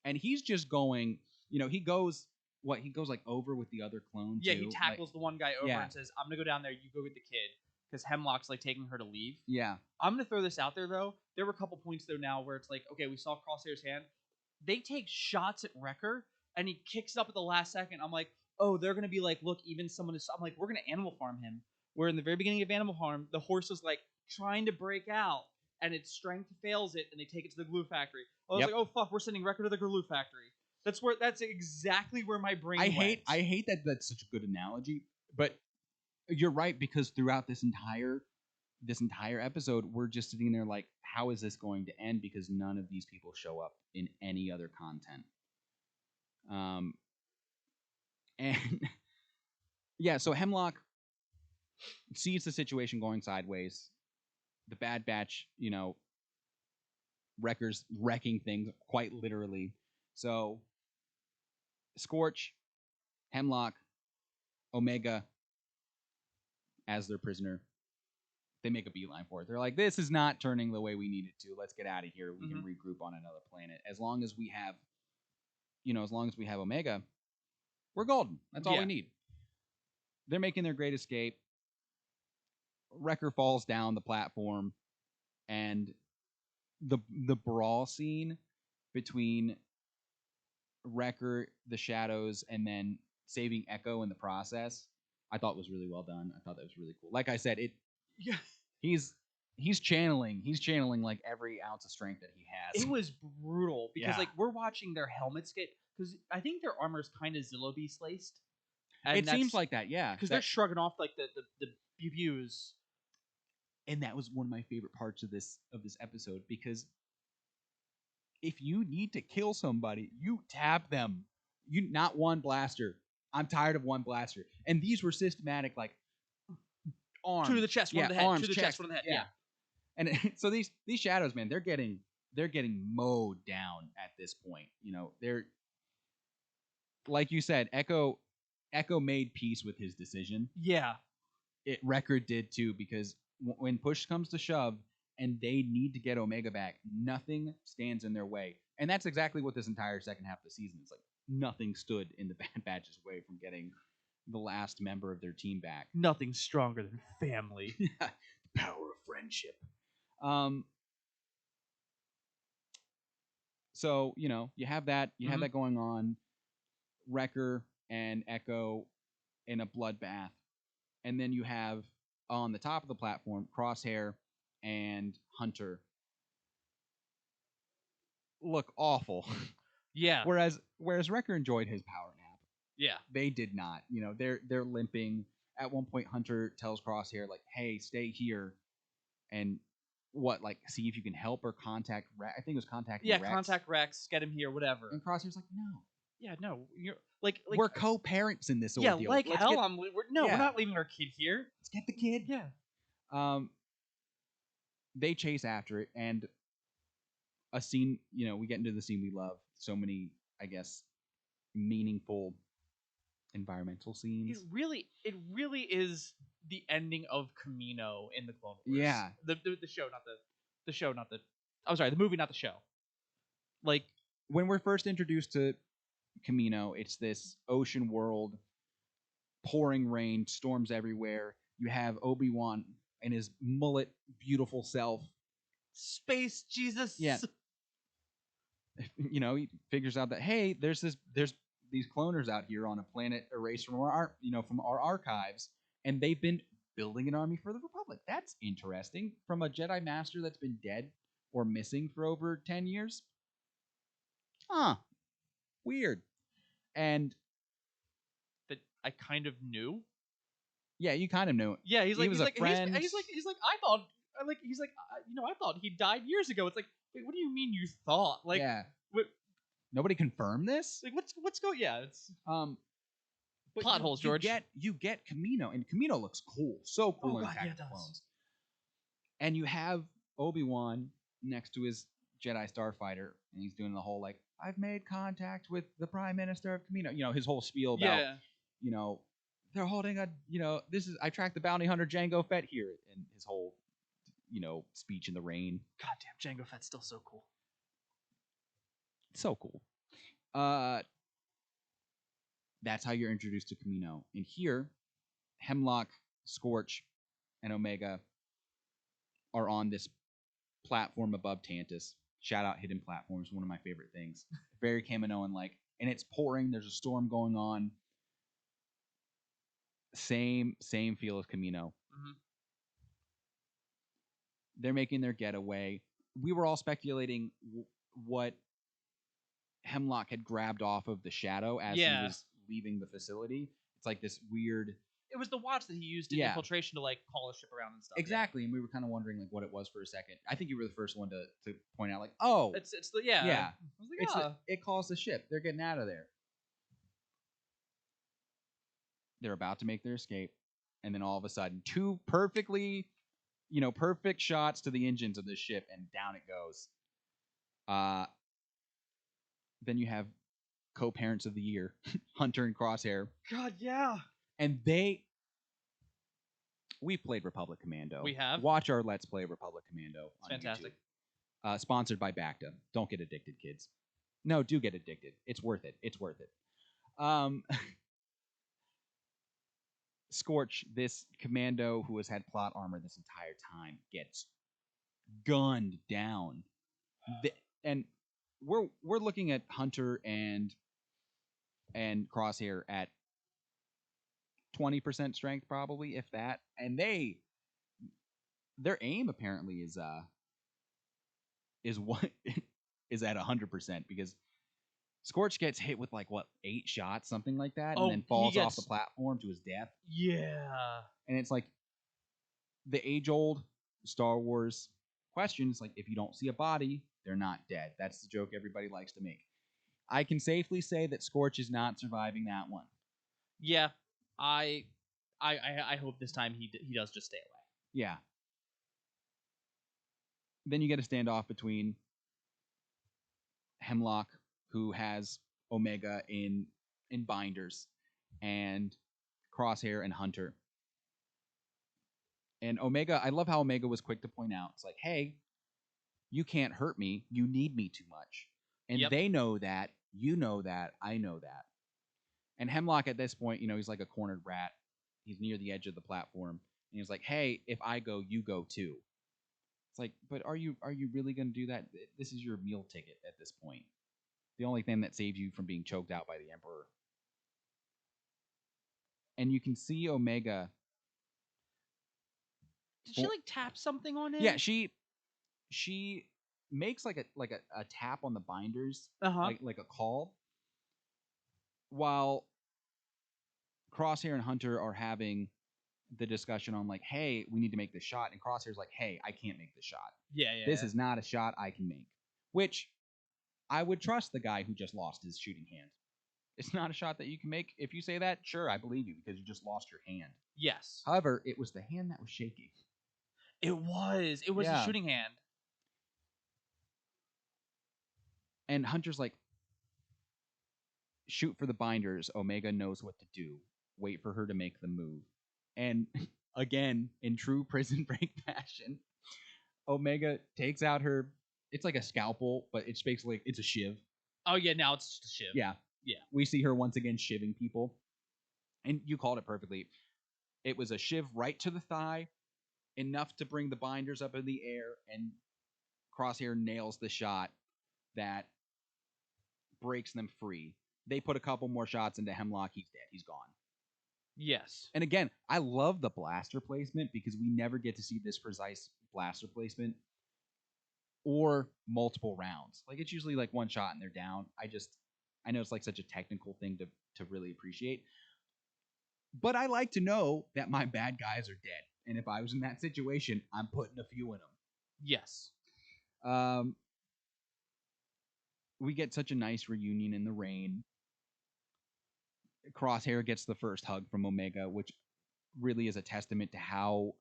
and he's just going, he goes like over with the other clone. Yeah, too. he tackles the one guy over and says, "I'm gonna go down there. You go get the kid." Because Hemlock's like taking her to leave. Yeah. I'm gonna throw this out there though. There were a couple points though now where it's like, okay, we saw Crosshair's hand. They take shots at Wrecker and he kicks up at the last second. I'm like, oh, they're gonna be like, look, even someone is. I'm like, we're gonna Animal Farm him. Where in the very beginning of Animal Farm, the horse is like trying to break out and its strength fails it, and they take it to the glue factory. I was like, oh fuck, we're sending Wrecker to the glue factory. That's exactly where my brain went. I hate that that's such a good analogy, but you're right, because throughout this entire episode, we're just sitting there like, how is this going to end? Because none of these people show up in any other content. And yeah, so Hemlock sees the situation going sideways. The Bad Batch, Wrecker's wrecking things quite literally. So Scorch, Hemlock, Omega as their prisoner, they make a beeline for it. They're like, this is not turning the way we need it to. Let's get out of here. We can regroup on another planet. As long as we have, Omega, we're golden. That's all we need. They're making their great escape. Wrecker falls down the platform, and the brawl scene between Wrecker, the Shadows, and then saving Echo in the process, I thought was really well done. I thought that was really cool. Like I said, he's channeling like every ounce of strength that he has. It was brutal because like we're watching their helmets get, because I think their armor is kind of Zillow Beast laced. It seems like that, yeah, because they're shrugging off like the views. And that was one of my favorite parts of this episode, because if you need to kill somebody, you tap them. You not one blaster. I'm tired of one blaster. And these were systematic, like arms, two to the chest, one to the head, arms, two to the chest, one to the head. Yeah. And so these Shadows, man, they're getting mowed down at this point. They're, like you said, Echo made peace with his decision. Yeah. Wrecker did too, because when push comes to shove and they need to get Omega back, nothing stands in their way. And that's exactly what this entire second half of the season is like. Nothing stood in the Bad Batch's way from getting the last member of their team back. Nothing stronger than family. The power of friendship. So, you have that. You have that going on. Wrecker and Echo in a bloodbath. And then you have, on the top of the platform, Crosshair and Hunter look awful. Yeah. Whereas Wrecker enjoyed his power nap. Yeah. They did not. They're limping. At one point, Hunter tells Crosshair, like, hey, stay here and see if you can help or contact Rex. I think it was contacting Rex. Yeah, contact Rex, get him here, whatever. And Crosshair's like, no. Yeah, no. You're like we're co-parents in this ordeal. Yeah, like hell, we're not leaving our kid here. Let's get the kid. Yeah. They chase after it, and a scene, we get into the scene we love. So many, I guess, meaningful environmental scenes. It really is the ending of Camino in the Clone Wars. Yeah. The show, not the I'm sorry, the movie, not the show. Like, when we're first introduced to Camino, it's this ocean world, pouring rain, storms everywhere. You have Obi-Wan and his mullet, beautiful self. Space Jesus. Yeah. He figures out that, hey, there's these cloners out here on a planet erased from from our archives, and they've been building an army for the Republic. That's interesting. From a Jedi Master that's been dead or missing for over 10 years? Huh. Weird. And That I kind of knew. yeah, you kind of knew. Yeah, He was a friend. he's like I thought he's like I thought he died years ago. It's like, wait, what do you mean you thought? Like, yeah. what, Nobody confirmed this. like what's going? Yeah, it's But plot holes, George. You get Kamino, and Kamino looks cool, so cool Oh, in God, Attack yeah, of it the does. Clones. And you have Obi-Wan next to his Jedi Starfighter, and he's doing the whole like, I've made contact with the Prime Minister of Kamino. You know, his whole spiel about, Yeah. you know, they're holding a, I tracked the bounty hunter Jango Fett here, and his whole, speech in the rain. Goddamn, Jango Fett's still so cool. So cool. That's how you're introduced to Kamino. And here, Hemlock, Scorch, and Omega are on this platform above Tantus. Shout out Hidden Platforms, one of my favorite things. Very Kaminoan like, and it's pouring. There's a storm going on. Same feel as Kamino. Mm-hmm. They're making their getaway. We were all speculating what Hemlock had grabbed off of the shadow as he was leaving the facility. It's like this weird. It was the watch that he used in infiltration to like call a ship around and stuff. Exactly, and we were kind of wondering like what it was for a second. I think you were the first one to point out like, oh, it's the yeah. Yeah. I was like, it calls the ship. They're getting out of there. They're about to make their escape, and then all of a sudden, two perfect shots to the engines of this ship, and down it goes. Then you have co-parents of the year, Hunter and Crosshair. God, yeah. And we've played Republic Commando. We have. Watch our Let's Play Republic Commando on Fantastic. YouTube. Sponsored by Bacta. Don't get addicted, kids. No, do get addicted. It's worth it. It's worth it. Scorch, this commando who has had plot armor this entire time, gets gunned down. And we're looking at Hunter and Crosshair at 20% strength, probably, if that. And their aim apparently is at 100%, because Scorch gets hit with 8 shots, something like that, and then falls off the platform to his death. Yeah. And it's like the age-old Star Wars questions, like, if you don't see a body, they're not dead. That's the joke everybody likes to make. I can safely say that Scorch is not surviving that one. Yeah. I hope this time he does just stay away. Yeah. Then you get a standoff between Hemlock, who has Omega in binders, and Crosshair and Hunter. And Omega, I love how Omega was quick to point out, it's like, hey, you can't hurt me. You need me too much. And they know that. You know that. I know that. And Hemlock at this point, he's like a cornered rat. He's near the edge of the platform. And he's like, hey, if I go, you go too. It's like, but are you really going to do that? This is your meal ticket at this point. The only thing that saves you from being choked out by the Emperor. And you can see Omega. Did she tap something on him? Yeah, she makes like a tap on the binders, like a call, while Crosshair and Hunter are having the discussion on like, hey, we need to make this shot, and Crosshair's like, hey, I can't make this shot. This is not a shot I can make. Which I would trust the guy who just lost his shooting hand. It's not a shot that you can make. If you say that, sure, I believe you, because you just lost your hand. Yes. However, it was the hand that was shaking. It was a shooting hand. And Hunter's like, shoot for the binders. Omega knows what to do. Wait for her to make the move. And again, in true Prison Break fashion, Omega takes out her. It's like a scalpel, but it's basically it's a shiv. Oh yeah, now it's just a shiv. Yeah. We see her once again shivving people, and you called it perfectly. It was a shiv right to the thigh, enough to bring the binders up in the air, and Crosshair nails the shot that breaks them free. They put a couple more shots into Hemlock. He's dead. He's gone. Yes. And again, I love the blaster placement because we never get to see this precise blaster placement or multiple rounds. Like it's usually like one shot and they're down. I know it's like such a technical thing to really appreciate. But I like to know that my bad guys are dead. And if I was in that situation, I'm putting a few in them. Yes. We get such a nice reunion in the rain. Crosshair gets the first hug from Omega, which really is a testament to how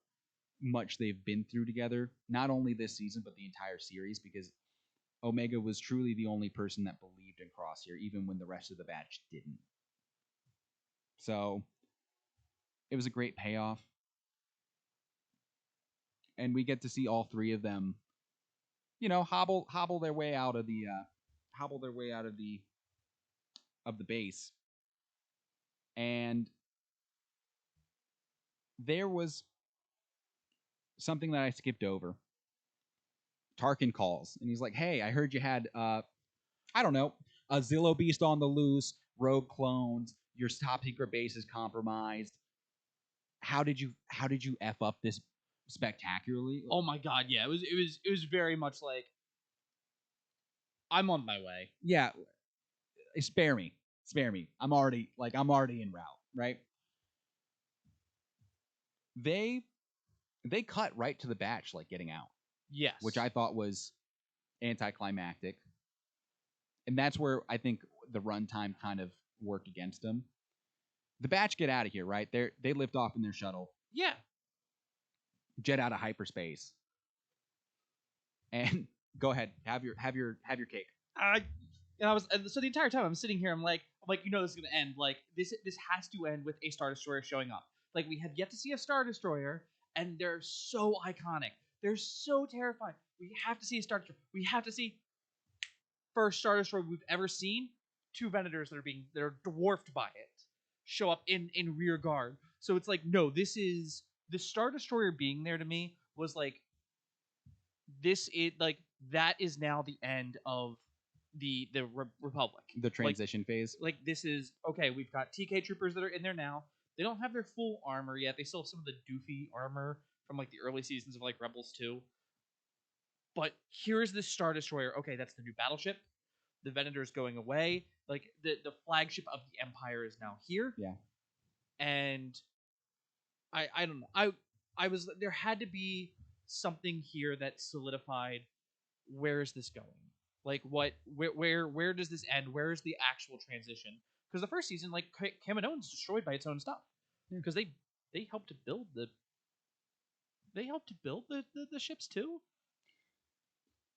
much they've been through together, not only this season, but the entire series, because Omega was truly the only person that believed in Crosshair, even when the rest of the batch didn't. So it was a great payoff. And we get to see all three of them, hobble their way out of the base. And there was something that I skipped over. Tarkin calls and he's like, "Hey, I heard you had I don't know, a Zillow beast on the loose, rogue clones, your top secret base is compromised. How did you f up this spectacularly?" Oh my god, yeah. It was very much like I'm on my way. Yeah, spare me. I'm already en route, right? They cut right to the batch like getting out, Yes. which I thought was anticlimactic. And that's where I think the runtime kind of worked against them. The batch get out of here, right? They lift off in their shuttle, Yeah. jet out of hyperspace, and go ahead, have your cake. So the entire time I'm sitting here, I'm like, this is gonna end. Like this has to end with a Star Destroyer showing up. Like we have yet to see a Star Destroyer, and they're so iconic. They're so terrifying. We have to see a Star Destroyer. We have to see first Star Destroyer we've ever seen. Two Venators that are dwarfed by it show up in rear guard. So it's like, no, this is the Star Destroyer being there to me was like that is now the end of the Republic. The transition phase. Like this is okay. We've got TK troopers that are in there now. They don't have their full armor yet. They still have some of the doofy armor from like the early seasons of like Rebels 2. But here's this Star Destroyer. Okay, that's the new battleship. The Venator is going away. Like the flagship of the Empire is now here. Yeah. And I don't know. I was there had to be something here that solidified where is this going? Like where does this end? Where is the actual transition? Because the first season, like Kaminoan's destroyed by its own stuff. Because they helped to build the the ships too.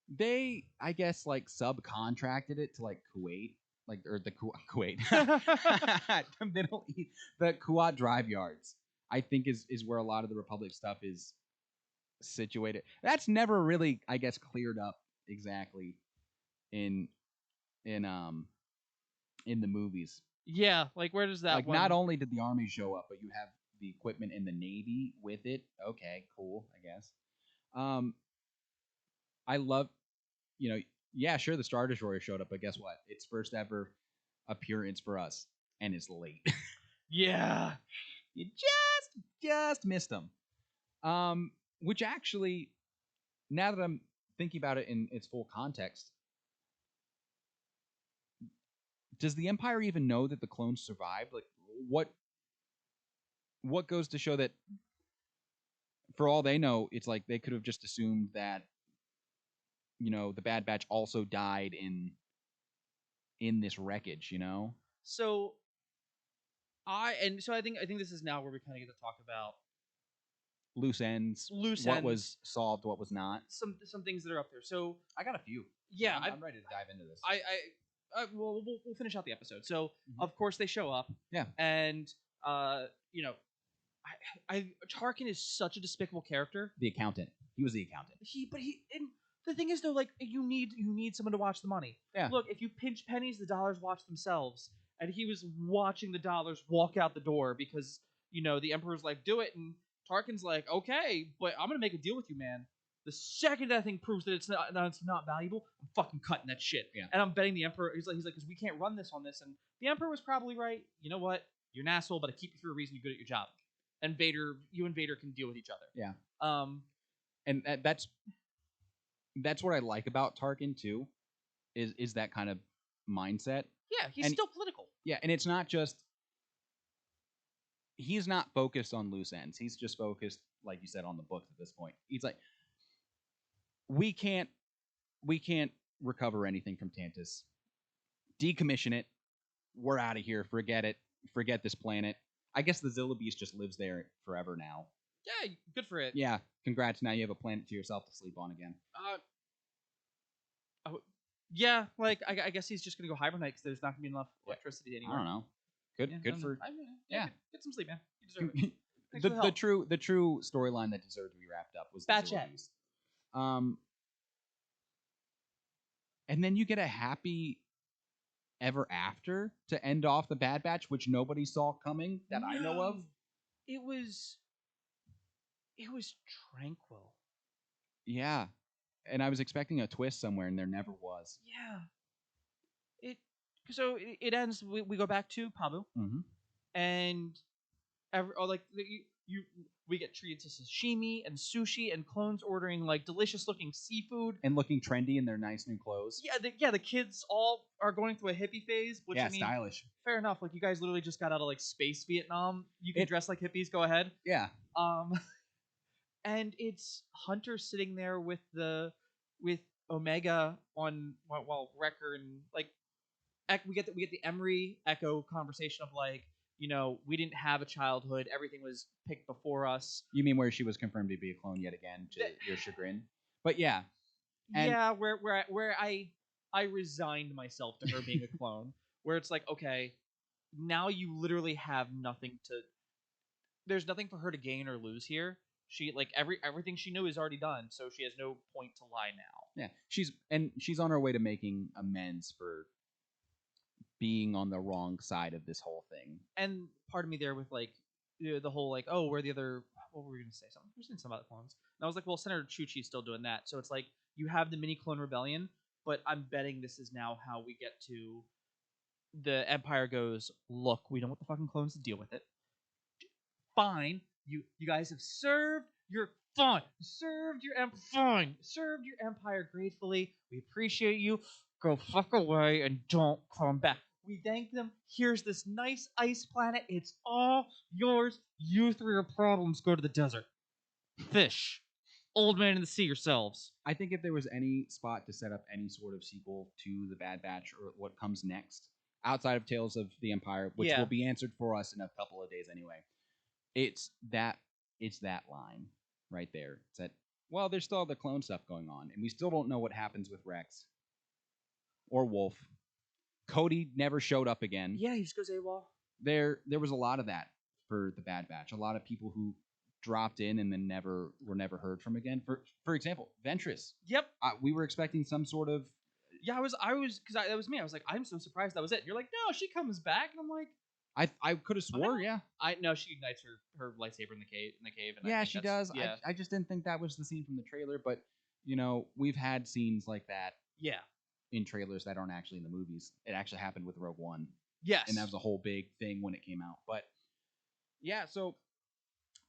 They, I guess, like subcontracted it to like Kuwait, like or the Kuwait, the Middle East, the Kuwait drive yards. I think is where a lot of the Republic stuff is situated. That's never really, I guess, cleared up exactly in in the movies. Yeah, like where does that like not only did the army show up, but you have the equipment in the Navy with it. Okay, cool, I guess. I love, yeah, sure, the Star Destroyer showed up, but guess what? Its first ever appearance for us, and it's late. Yeah, you just missed them. Which actually, now that I'm thinking about it in its full context, does the Empire even know that the clones survived? Like, what goes to show that, for all they know, it's like they could have just assumed that, the Bad Batch also died in this wreckage, So I think this is now where we kind of get to talk about loose ends, what was solved, what was not. Some things that are up there. So I got a few. Yeah, I'm ready to dive into this. We'll finish out the episode. So of course they show up. Yeah. And Tarkin is such a despicable character. The accountant. He was the accountant. And the thing is though, like you need someone to watch the money. Yeah. Look, if you pinch pennies, the dollars watch themselves. And he was watching the dollars walk out the door because the Emperor's like, do it, and Tarkin's like, okay, but I'm gonna make a deal with you, man. The second that thing proves that it's not valuable, I'm fucking cutting that shit. Yeah. And I'm betting the Emperor. He's like, because we can't run this on this. And the Emperor was probably right. You know what? You're an asshole, but I keep you for a reason. You're good at your job. And you and Vader can deal with each other. Yeah. And that's what I like about Tarkin too, is that kind of mindset. Yeah, he's still political. Yeah, and it's not just. He's not focused on loose ends. He's just focused, like you said, on the books at this point. He's like, we can't recover anything from Tantus. Decommission it. We're out of here. Forget it. Forget this planet. I guess the Zilla Beast just lives there forever now. Yeah, good for it. Yeah, congrats. Now you have a planet to yourself to sleep on again. Yeah, like I guess he's just gonna go hibernate because there's not gonna be enough electricity anywhere. I don't know. Good for. Get some sleep, man. You deserve it. The true storyline that deserved to be wrapped up was Bad the Zilla chat. Beast. And then you get a happy ever after to end off the Bad Batch, which nobody saw coming that I know of. It was tranquil. Yeah. And I was expecting a twist somewhere, and there never was. Yeah. It ends. We go back to Pabu, and we get treated to sashimi and sushi and clones ordering like delicious looking seafood and looking trendy in their nice new clothes. Yeah, the kids all are going through a hippie phase, which stylish. Fair enough. Like you guys literally just got out of like space Vietnam. You can dress like hippies. Go ahead. Yeah. And it's Hunter sitting there with Omega on while Wrecker and like we get the Emery Echo conversation of like, we didn't have a childhood. Everything was picked before us. You mean where she was confirmed to be a clone yet again, to your chagrin? But yeah. Where I resigned myself to her being a clone. Where it's like, okay, now you literally have nothing to. There's nothing for her to gain or lose here. She like everything she knew is already done, so she has no point to lie now. Yeah, she's on her way to making amends for being on the wrong side of this whole thing. And part of me there with like the whole like, oh, where the other, what were we gonna say? Something. We're saying something about the clones. And I was like, well, Senator Chuchi's still doing that, so it's like you have the mini clone rebellion, but I'm betting this is now how we get to the Empire goes, look, we don't want the fucking clones to deal with it. Fine, you guys have served your fun, served your empire gratefully. We appreciate you. Go fuck away and don't come back. We thank them. Here's this nice ice planet. It's all yours. You three are problems. Go to the desert. Fish. Old man in the sea yourselves. I think if there was any spot to set up any sort of sequel to the Bad Batch or what comes next, outside of Tales of the Empire, which will be answered for us in a couple of days anyway, it's that line right there. It's that, well, there's still other clone stuff going on, and we still don't know what happens with Rex or Wolf. Cody never showed up again. Yeah, he just goes AWOL. There was a lot of that for the Bad Batch. A lot of people who dropped in and then were never heard from again. For example, Ventress. Yep. We were expecting some sort of. Yeah, I was because that was me. I was like, I'm so surprised that was it. And you're like, no, she comes back, and I'm like, I could have swore, yeah. I know she ignites her lightsaber in the cave. And yeah, she does. Yeah. I just didn't think that was the scene from the trailer, but we've had scenes like that. Yeah. In trailers that aren't actually in the movies. It actually happened with Rogue One. Yes. And that was a whole big thing when it came out. But yeah,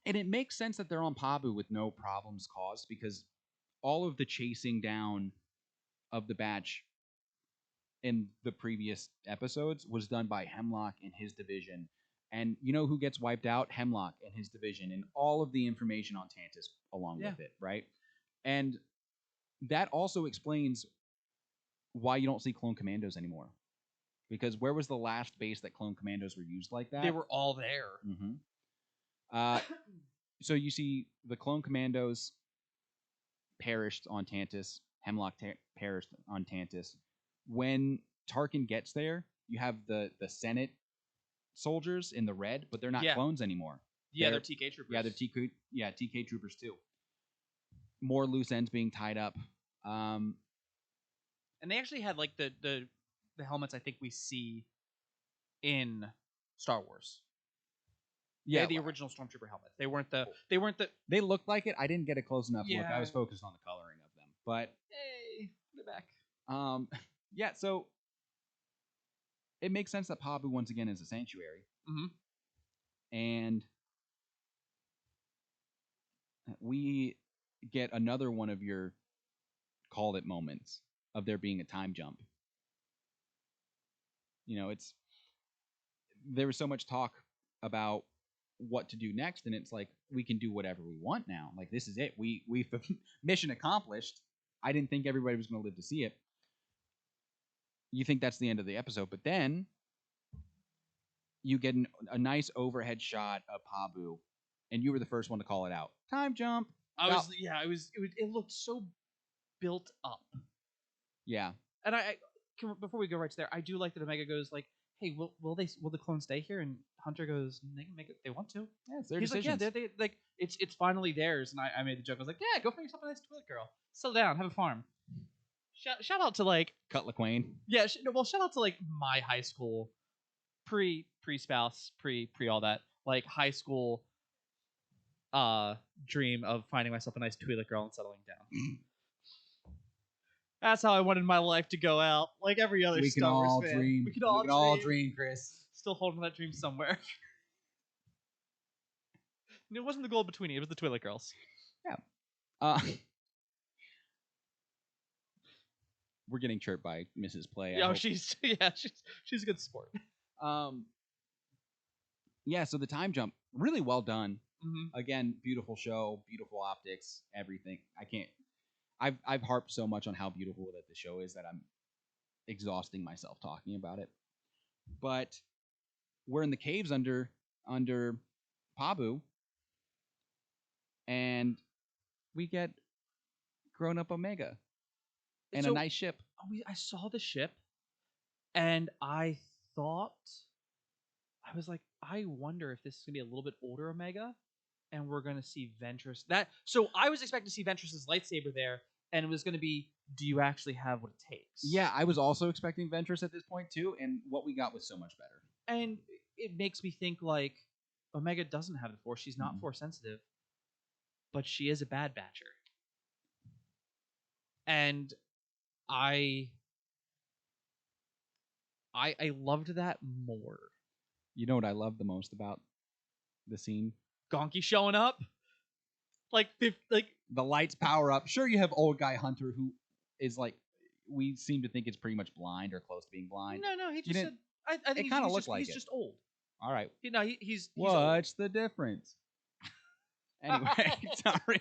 and it makes sense that they're on Pabu with no problems caused because all of the chasing down of the Batch in the previous episodes was done by Hemlock and his division. And you know who gets wiped out? Hemlock and his division, and all of the information on Tantus along with it, right? And that also explains why you don't see clone commandos anymore. Because where was the last base that clone commandos were used like that? They were all there. Mm-hmm. So you see the clone commandos perished on Tantus. Hemlock perished on Tantus. When Tarkin gets there, you have the Senate soldiers in the red, but they're not clones anymore. Yeah, they're TK troopers. Yeah, they're TK troopers too. More loose ends being tied up. And they actually had like the helmets I think we see in Star Wars. They had the original Stormtrooper helmets. They weren't the. They weren't the. They looked like it. I didn't get a close enough look. Yeah. I was focused on the coloring of them. But Hey, they're back. yeah. So it makes sense that Pabu once again is a sanctuary, and we get another one of your called it moments of there being a time jump. You know, there was so much talk about what to do next, and it's like we can do whatever we want now. Like this is it. We mission accomplished. I didn't think everybody was going to live to see it. You think that's the end of the episode, but then you get a nice overhead shot of Pabu, and you were the first one to call it out. Time jump. It looked so built up. Yeah. And before we go right to there, I do like that Omega goes like, "Hey, will the clones stay here?" And Hunter goes, "They can make it if they want to." Yeah, it's their He's decisions. like, "Yeah, they like it's finally theirs." And I made the joke. I was like, "Yeah, go find yourself a nice toilet girl. Settle down, have a farm." Shout out to like Cut LaQuain. Yeah, shout out to like my high school, pre spouse, pre all that, like high school dream of finding myself a nice toilet girl and settling down. That's how I wanted my life to go out, like every other Star Wars fan. Dream. We can all dream, Chris. Still holding that dream somewhere. It wasn't the goal between you; it was the toilet girls. Yeah. We're getting chirped by Mrs. Play. She's a good sport. Yeah. So the time jump, really well done. Mm-hmm. Again, beautiful show, beautiful optics, everything. I've harped so much on how beautiful that the show is that I'm exhausting myself talking about it. But we're in the caves under Pabu, and we get grown up Omega and a nice ship. I saw the ship, and I thought, I was like, I wonder if this is gonna be a little bit older Omega, and we're gonna see Ventress. So I was expecting to see Ventress's lightsaber there, and it was gonna be, do you actually have what it takes? Yeah, I was also expecting Ventress at this point too, and what we got was so much better. And it makes me think like Omega doesn't have the Force. She's not Force sensitive, but she is a Bad Batcher. And I loved that more. You know what I love the most about the scene? Gonky showing up. Like the lights power up. Sure, you have old guy Hunter who is like, we seem to think is pretty much blind or close to being blind. No, he just said. I think it kind of looked like he's just old. All right. He's what's the difference? Anyway, sorry.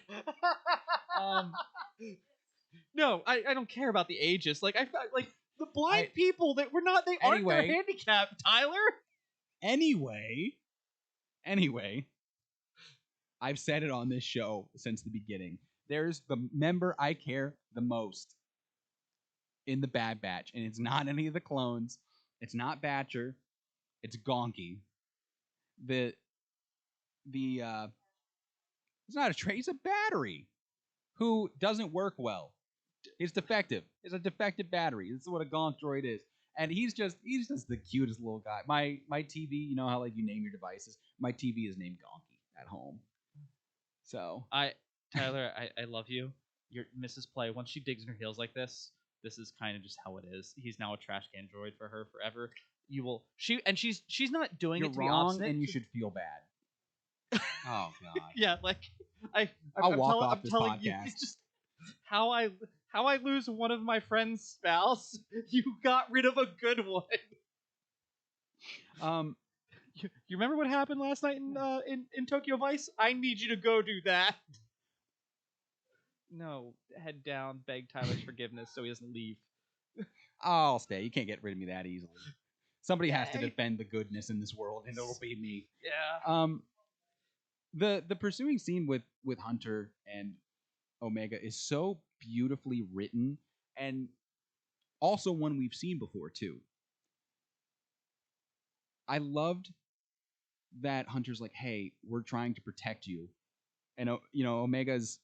No, I don't care about the ages. Like I like the blind people that we're not. They aren't their handicap, Tyler. Anyway, I've said it on this show since the beginning. There's the member I care the most in the Bad Batch, and it's not any of the clones. It's not Batcher. It's Gonky. It's not a tray. He's a battery who doesn't work well. He's defective. It's a defective battery. This is what a Gonk droid is. And he's just the cutest little guy. My TV, you know how like you name your devices? My TV is named Gonky at home. So Tyler, I love you. Your Mrs. Play, once she digs in her heels like this is kind of just how it is. He's now a trash can droid for her forever. She's not doing it to be obstinate. And you should feel bad. Oh God. Yeah, like I'll walk off this podcast. You, just how I lose one of my friend's spouse. You got rid of a good one. You remember what happened last night in Tokyo Vice? I need you to go do that. No, head down, beg Tyler's forgiveness so he doesn't leave. I'll stay. You can't get rid of me that easily. Somebody has to defend the goodness in this world, and it'll be me. Yeah. The pursuing scene with Hunter and Omega is so beautifully written, and also one we've seen before too. I loved that Hunter's like, "Hey, we're trying to protect you," and Omega's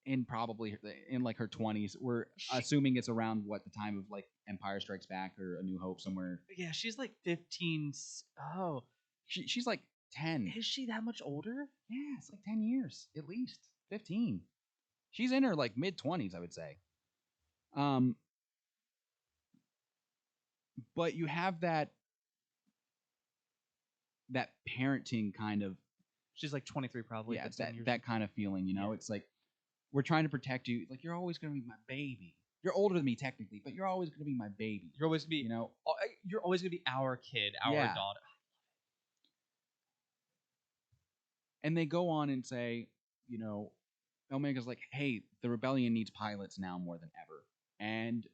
in like her 20s. We're assuming it's around the time of like Empire Strikes Back or A New Hope somewhere. Yeah, she's like 15. Oh, she's like 10. Is she that much older? Yeah, it's like 10 years at least, 15. She's in her like mid-20s, I would say. But you have that parenting kind of, She's like 23 probably. yeah, That's 10 years. that kind of feeling, you know. Yeah. It's like we're trying to protect you. Like, you're always going to be my baby. You're older than me technically, but you're always going to be my baby. You're always gonna be, You know, you're always gonna be our kid, our Yeah. daughter. and they go on and say, you know, Omega's like, hey, the rebellion needs pilots now more than ever. And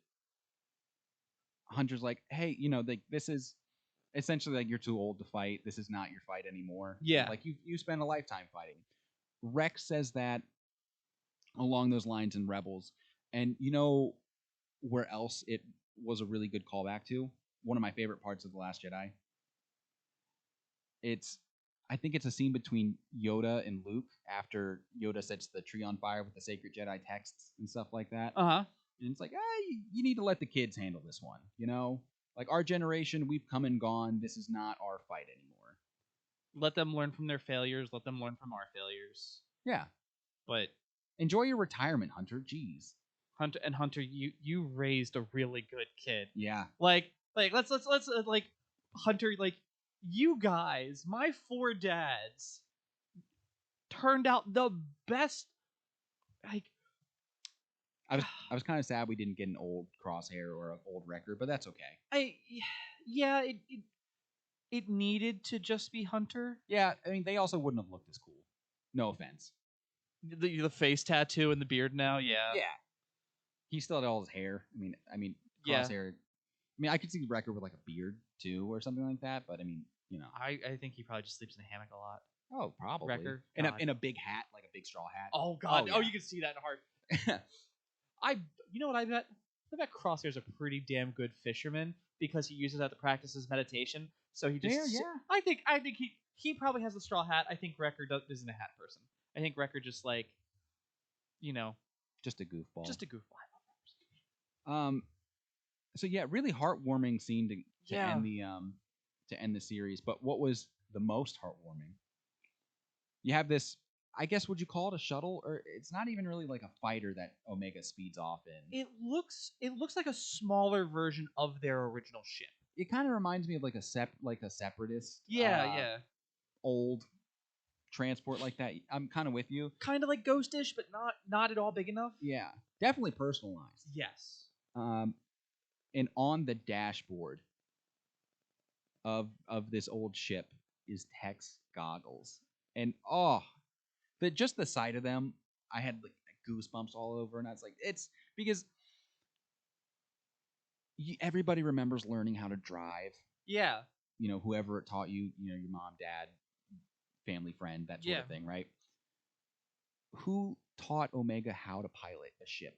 Hunter's like, hey, you know, like, this is essentially like, you're too old to fight. This is not your fight anymore. Yeah. Like, you spent a lifetime fighting. Rex says that along those lines in Rebels. And you know where else it was a really good callback to? One of my favorite parts of The Last Jedi. I think it's a scene between Yoda and Luke after Yoda sets the tree on fire with the sacred Jedi texts and stuff like that. Uh-huh. And it's like, you need to let the kids handle this one, you know? Like, our generation, we've come and gone. This is not our fight anymore. Let them learn from their failures. Let them learn from our failures. Yeah. But Enjoy your retirement, Hunter. Jeez. Hunter, you raised a really good kid. Yeah. Like let's like Hunter, like, you guys, my 4 dads turned out the best. Like, I was kind of sad we didn't get an old Crosshair or an old Wrecker, but that's okay. Yeah, it needed to just be Hunter. Yeah, I mean, they also wouldn't have looked as cool. No offense. The face tattoo and the beard now, yeah. Yeah. He still had all his hair. I mean, Yeah. Crosshair. I mean, I could see the Wrecker with like a beard too, or something like that. But I mean, you know. I think he probably just sleeps in a hammock a lot. Oh, probably. Wrecker, in God. a big hat, like a big straw hat. Oh God! Oh, yeah. You can see that in heart. You know what I bet? I bet Crosshair's a pretty damn good fisherman because he uses that to practice his meditation. So he just, Yeah. I think he probably has a straw hat. I think Wrecker isn't a hat person. I think Wrecker just, like, you know, Just a goofball. just a goofball. So yeah, really heartwarming scene to Yeah. end the series. But what was the most heartwarming? You have this, I guess, would you call it a shuttle? Or it's not even really like a fighter that Omega speeds off in. It looks like a smaller version of their original ship. It kind of reminds me of like a separatist. Yeah. Old transport like that. I'm kind of with you. Kind of like Ghostish, but not at all big enough. Yeah, definitely personalized. Yes. And on the dashboard of this old ship is Tech's goggles, and just the sight of them, I had like goosebumps all over, and I was like, it's because everybody remembers learning how to drive. Yeah. You know, whoever it taught you, you know, your mom, dad, family friend, that sort of thing, right? Who taught Omega how to pilot a ship?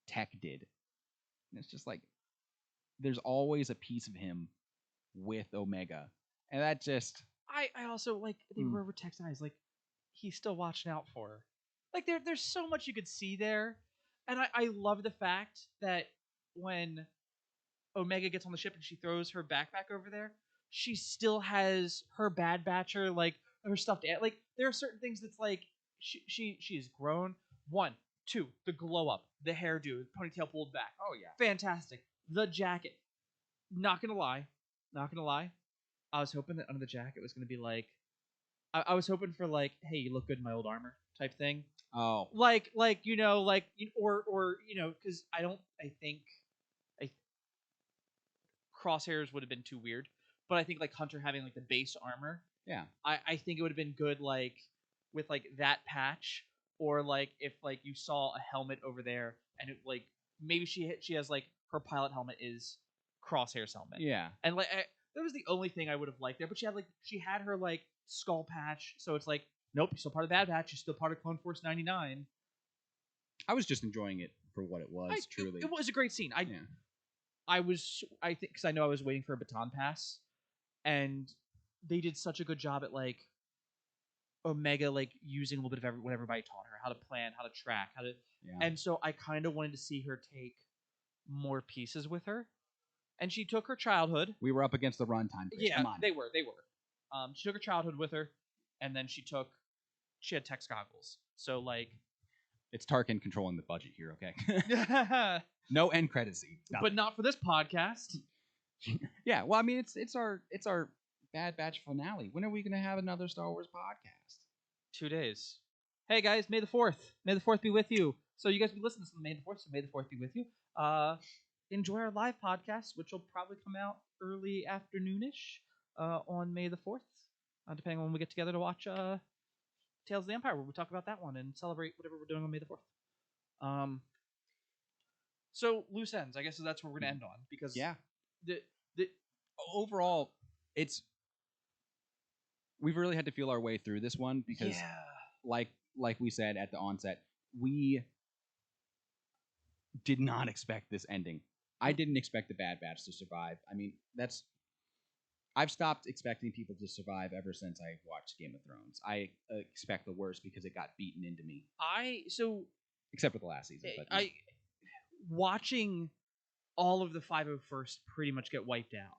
Tech did. And it's just like, there's always a piece of him with Omega. And that just... I also, like, they were over Tech's eyes. Like, he's still watching out for her. Like, there's so much you could see there. And I love the fact that when Omega gets on the ship and she throws her backpack over there, she still has her Bad Batcher, like, her stuffed ant. Like, there are certain things that's like, she's grown. 1, 2, the glow up, the hairdo, ponytail pulled back. Oh, yeah. Fantastic. The jacket. Not gonna lie. I was hoping that under the jacket was gonna be like, I was hoping for, like, hey, you look good in my old armor type thing. Oh. Like you know, like, or you know, because I think Crosshairs would have been too weird, but I think like Hunter having like the base armor. Yeah. I think it would have been good, like, with like that patch, or like if like you saw a helmet over there and it, like, maybe she has like her pilot helmet is Crosshair's helmet. Yeah. And like that was the only thing I would have liked there. But she had her like skull patch, so it's like, nope, you're still part of Bad Batch. You're still part of Clone Force 99. I was just enjoying it for what it was. Truly, it was a great scene. I think because I know I was waiting for a baton pass, and they did such a good job at like Omega, like, using a little bit of what everybody taught her, how to plan, how to track, and so I kind of wanted to see her take more pieces with her. And she took her childhood. We were up against the runtime. Yeah, come on. they were. She took her childhood with her, and then she had Tech's goggles. So like, It's Tarkin controlling the budget here, okay? but No end credit scene. Nothing. not for this podcast. Yeah, well, I mean, it's our Bad Batch finale. When are we gonna have another Star Wars podcast? 2 days. Hey guys, May the 4th. May the 4th be with you. So you guys be listening to May the 4th, so May the 4th be with you. Enjoy our live podcast, which will probably come out early afternoonish on May the 4th, depending on when we get together to watch Tales of the Empire, where we talk about that one and celebrate whatever we're doing on May the 4th. So loose ends, I guess that's where we're gonna end on, because Yeah. the Overall, we've really had to feel our way through this one because, like we said at the onset, we did not expect this ending. I didn't expect the Bad Batch to survive. I mean, I've stopped expecting people to survive ever since I watched Game of Thrones. I expect the worst because it got beaten into me. Except for the last season. But watching all of the 501st pretty much get wiped out.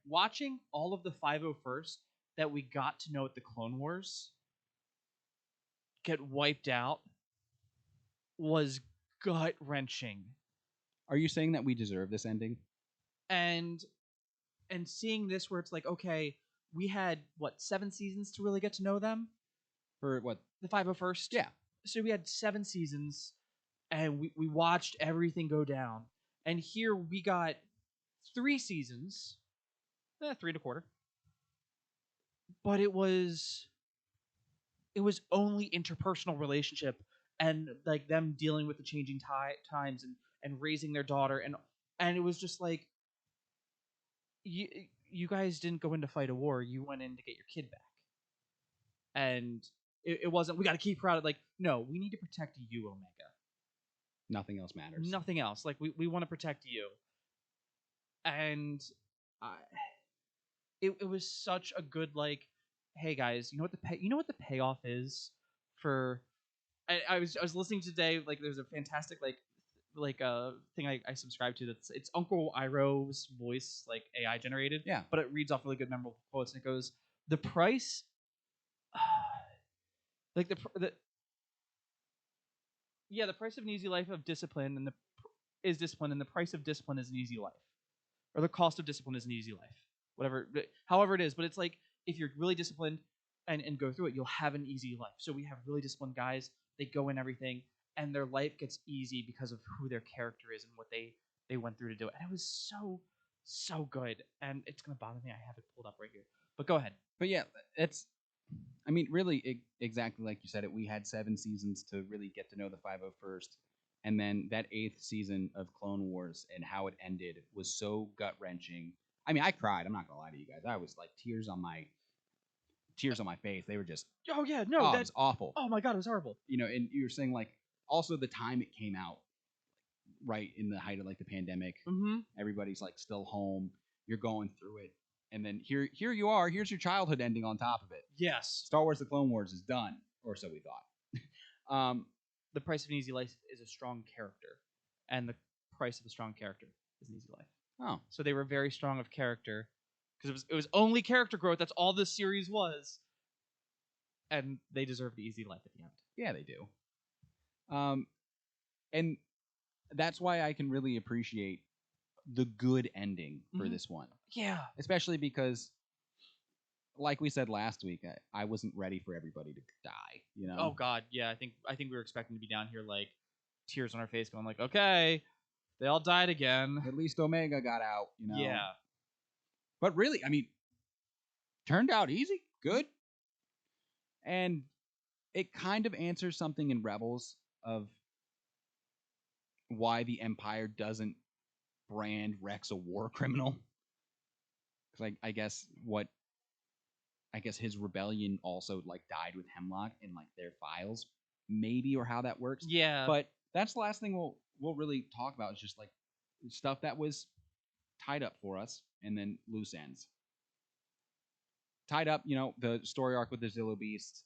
Watching all of the 501st that we got to know at the Clone Wars get wiped out was gut wrenching. Are you saying that we deserve this ending? And seeing this, where it's like, okay, we had 7 seasons to really get to know them For what? the 501st. Yeah. So we had 7 seasons, and we watched everything go down. And here we got 3 seasons, 3 and a quarter. But it was only interpersonal relationship, and like them dealing with the changing times and raising their daughter, and it was just like, you guys didn't go in to fight a war, you went in to get your kid back. And it wasn't, we got to keep her out. Like, no, we need to protect you, Omega. Nothing else matters. Nothing else. Like, we want to protect you. And it was such a good, like, hey guys, you know what the payoff is for. I was listening today, like, there's a fantastic thing I subscribe to, it's Uncle Iroh's voice, like AI generated. Yeah. But it reads off really good memorable quotes, and it goes, the price, like the price of an easy life of discipline, is discipline, and the price of discipline is an easy life, or the cost of discipline is an easy life, however it is. But it's like, if you're really disciplined and go through it, you'll have an easy life. So we have really disciplined guys, they go in everything, and their life gets easy because of who their character is and what they went through to do it. And it was so good. And it's gonna bother me, I have it pulled up right here, but go ahead. But yeah, I mean, really, exactly like you said it. We had 7 seasons to really get to know the 501st, and then that 8th season of Clone Wars and how it ended was so gut wrenching. I mean, I cried. I'm not gonna lie to you guys. I was like tears on my face. They were just, Oh yeah, no, it that's was awful. Oh my god, it was horrible. You know, and you were saying, like, also the time it came out, right in the height of like the pandemic. Mm-hmm. Everybody's like still home. You're going through it, and then here you are. Here's your childhood ending on top of it. Yes. Star Wars: The Clone Wars is done, or so we thought. The price of an easy life is a strong character, and the price of a strong character is an easy life. Oh, So they were very strong of character, because it was only character growth. That's all this series was, and they deserve the easy life at the end. yeah, they do. And that's why I can really appreciate the good ending for Mhm. this one, Yeah. especially because, like we said last week, I wasn't ready for everybody to die. You know? Oh god, yeah. I think we were expecting to be down here, like, tears on our face, going like, okay, they all died again. At least Omega got out. You know? Yeah. But really, I mean, turned out easy, good, and it kind of answers something in Rebels of why the Empire doesn't brand Rex a war criminal. Because I guess his rebellion also like died with Hemlock in like their files, maybe, or how that works. Yeah. But that's the last thing we'll really talk about, is just like stuff that was tied up for us, and then loose ends. Tied up, you know, the story arc with the Zillo Beasts,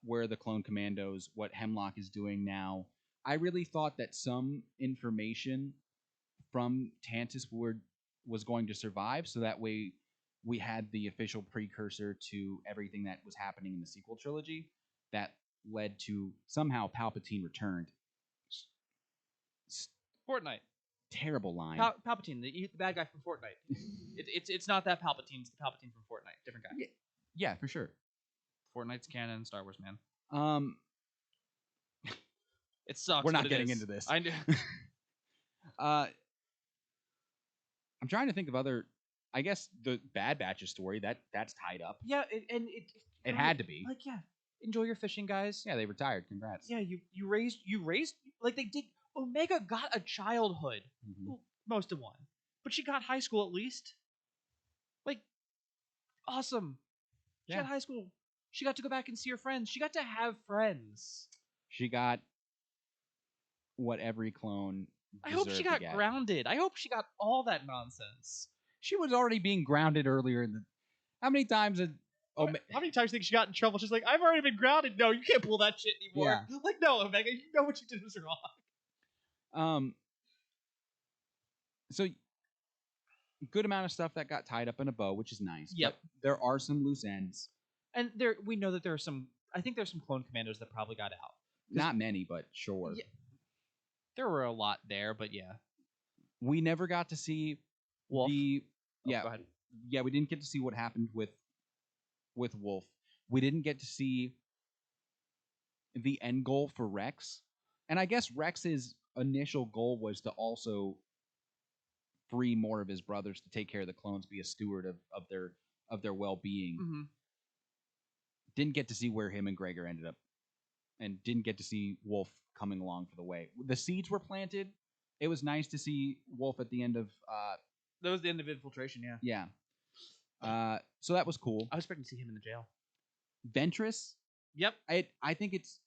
where the clone commandos, what Hemlock is doing now. I really thought that some information from Tantis was going to survive, so that way we had the official precursor to everything that was happening in the sequel trilogy that led to somehow Palpatine returned. S- Fortnite. Terrible line. Palpatine, the bad guy from Fortnite. It's not that Palpatine. It's the Palpatine from Fortnite. Different guy. Yeah, for sure. Fortnite's canon. Star Wars, man. It sucks. We're not but it getting is. into this. I know. I'm trying to think of other. I guess the Bad Batch's story that's tied up. Yeah, It had to be. Like, yeah, enjoy your fishing, guys. Yeah, they retired. Congrats. Yeah, you raised like they did. Omega got a childhood, well, most of one, but she got high school at least. Like, awesome. She got high school. She got to go back and see her friends. She got to have friends. She got what every clone. I hope she got grounded. I hope she got all that nonsense. She was already being grounded earlier in the. How many times did? How many times do you think she got in trouble? She's like, I've already been grounded. No, you can't pull that shit anymore. Yeah. Like, no, Omega, you know what you did was wrong. So good amount of stuff that got tied up in a bow, which is nice. Yep. But there are some loose ends. And we know that there are some. I think there's some clone commandos that probably got out. Not many, but sure. Yeah, there were a lot there, but yeah. We never got to see Wolf. Go ahead. Yeah, we didn't get to see what happened with Wolf. We didn't get to see the end goal for Rex. And I guess Rex's initial goal was to also free more of his brothers to take care of the clones, be a steward of their well-being. Mm-hmm. Didn't get to see where him and Gregor ended up, and didn't get to see Wolf coming along for the way. The seeds were planted. It was nice to see Wolf at the end of. That was the end of Infiltration, yeah. Yeah. So that was cool. I was expecting to see him in the jail. Ventress. Yep. I think it's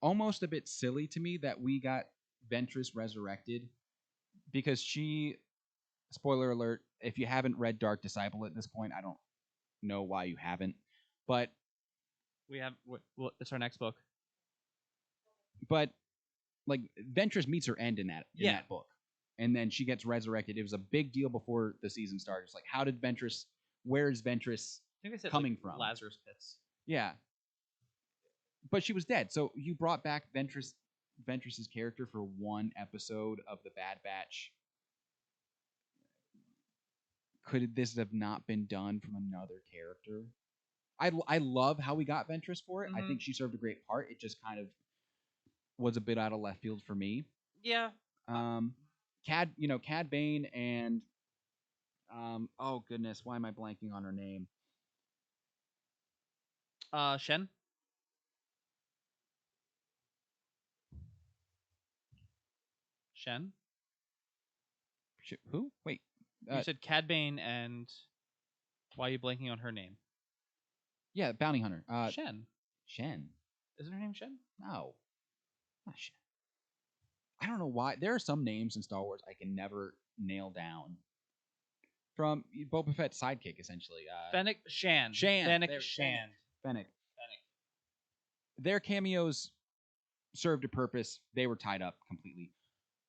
almost a bit silly to me that we got Ventress resurrected because she. Spoiler alert! If you haven't read Dark Disciple at this point, I don't know why you haven't, but we have. Well, it's our next book. But like Ventress meets her end in that book, and then she gets resurrected. It was a big deal before the season started. It's like, how did Ventress? Where is Ventress coming from? Lazarus pits. Yeah, but she was dead. So you brought back Ventress's character for one episode of the Bad Batch. Could this have not been done from another character? I love how we got Ventress for it. Mm-hmm. I think she served a great part. It just kind of was a bit out of left field for me. Yeah. Cad Bane and oh goodness, why am I blanking on her name? Shen. Who? Wait. You said Cad Bane and why are you blanking on her name? Yeah, bounty hunter. Shen. Isn't her name Shen? No. Not Shen. I don't know why. There are some names in Star Wars I can never nail down. From Boba Fett's sidekick, essentially. Fennec Shan. Fennec Shan. Fennec. Their cameos served a purpose. They were tied up completely.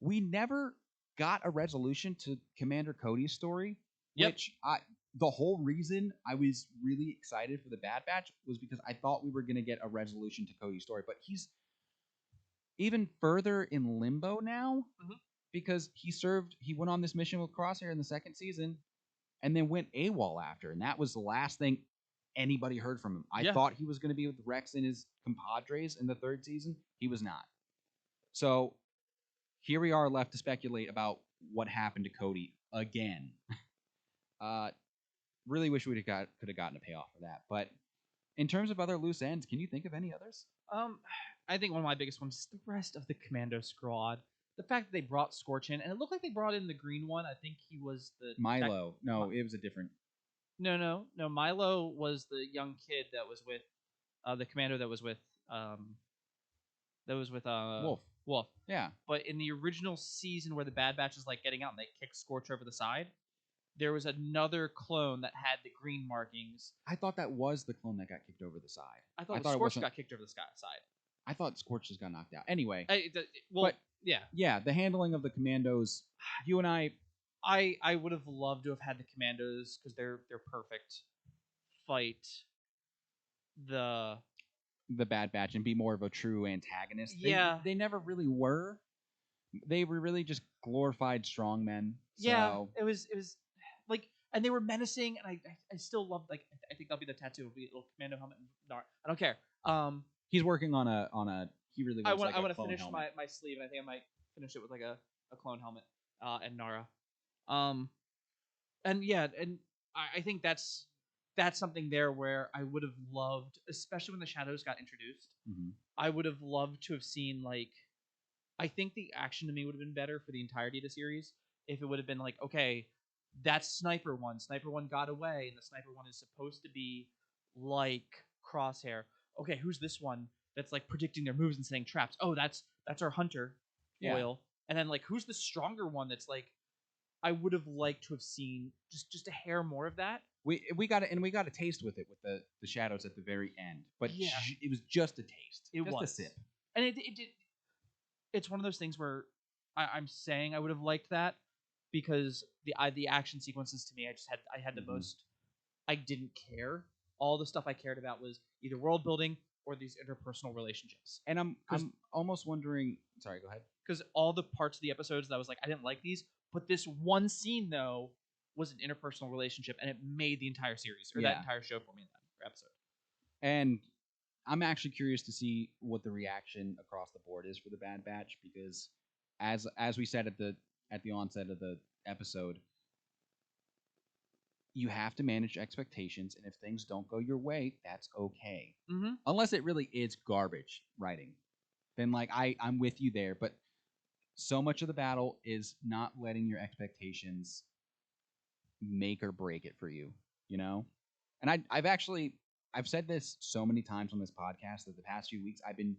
We never got a resolution to Commander Cody's story, which the whole reason I was really excited for the Bad Batch was because I thought we were going to get a resolution to Cody's story, but he's even further in limbo now because he went on this mission with Crosshair in the second season and then went AWOL after, and that was the last thing anybody heard from him. I thought he was going to be with Rex and his compadres in the third season. He was not. So here we are left to speculate about what happened to Cody again. Really wish we could have gotten a payoff for that. But in terms of other loose ends, can you think of any others? I think one of my biggest ones is the rest of the Commando squad. The fact that they brought Scorch in, and it looked like they brought in the green one. I think he was the Milo. It was a different. No. Milo was the young kid that was with the Commando that was with Wolf. Yeah. But in the original season where the Bad Batch is like getting out and they kick Scorch over the side, there was another clone that had the green markings. I thought that was the clone that got kicked over the side. I thought Scorch got kicked over the side. I thought Scorch just got knocked out. Anyway. Yeah. Yeah, the handling of the Commandos, you and I I would have loved to have had the commandos because they're perfect. Fight the The Bad Batch and be more of a true antagonist. yeah They never really were. They were really just glorified strongmen. yeah So it was like, and they were menacing, and I still love, like, I think that'll be the tattoo, will be a little commando helmet. I don't care. he's working on a. He really wants like I a want to clone finish helmet. my sleeve, and I think I might finish it with like a clone helmet, and Nara. Um, and yeah, and I think that's something there where I would have loved, especially when the shadows got introduced. Mm-hmm. I would have loved to have seen, like, I think the action to me would have been better for the entirety of the series if it would have been like, okay, that's Sniper One. Sniper One got away, and the Sniper One is supposed to be like Crosshair. Okay, who's this one that's like predicting their moves and setting traps? Oh, that's our hunter, Yeah. Foil. And then, like, who's the stronger one that's like, I would have liked to have seen just a hair more of that. We got it, and we got a taste with it with the shadows at the very end, but Yeah. it was just a taste, It just was a sip. and it did. It's one of those things where I'm saying I would have liked that because the action sequences to me, I had the Mhm. most. I didn't care. All the stuff I cared about was either world building or these interpersonal relationships. And 'Cause- I'm almost wondering. Sorry, go ahead. Because all the parts of the episodes that I was like, I didn't like these, but this one scene though was an interpersonal relationship, and it made the entire series or that Yeah. entire show for me in that episode. And I'm actually curious to see what the reaction across the board is for the Bad Batch because, as we said at the onset of the episode, you have to manage expectations, and if things don't go your way, that's okay. Mm-hmm. Unless it really is garbage writing, then like I'm with you there. But so much of the battle is not letting your expectations make or break it for you, you know? And I've said this so many times on this podcast that the past few weeks I've been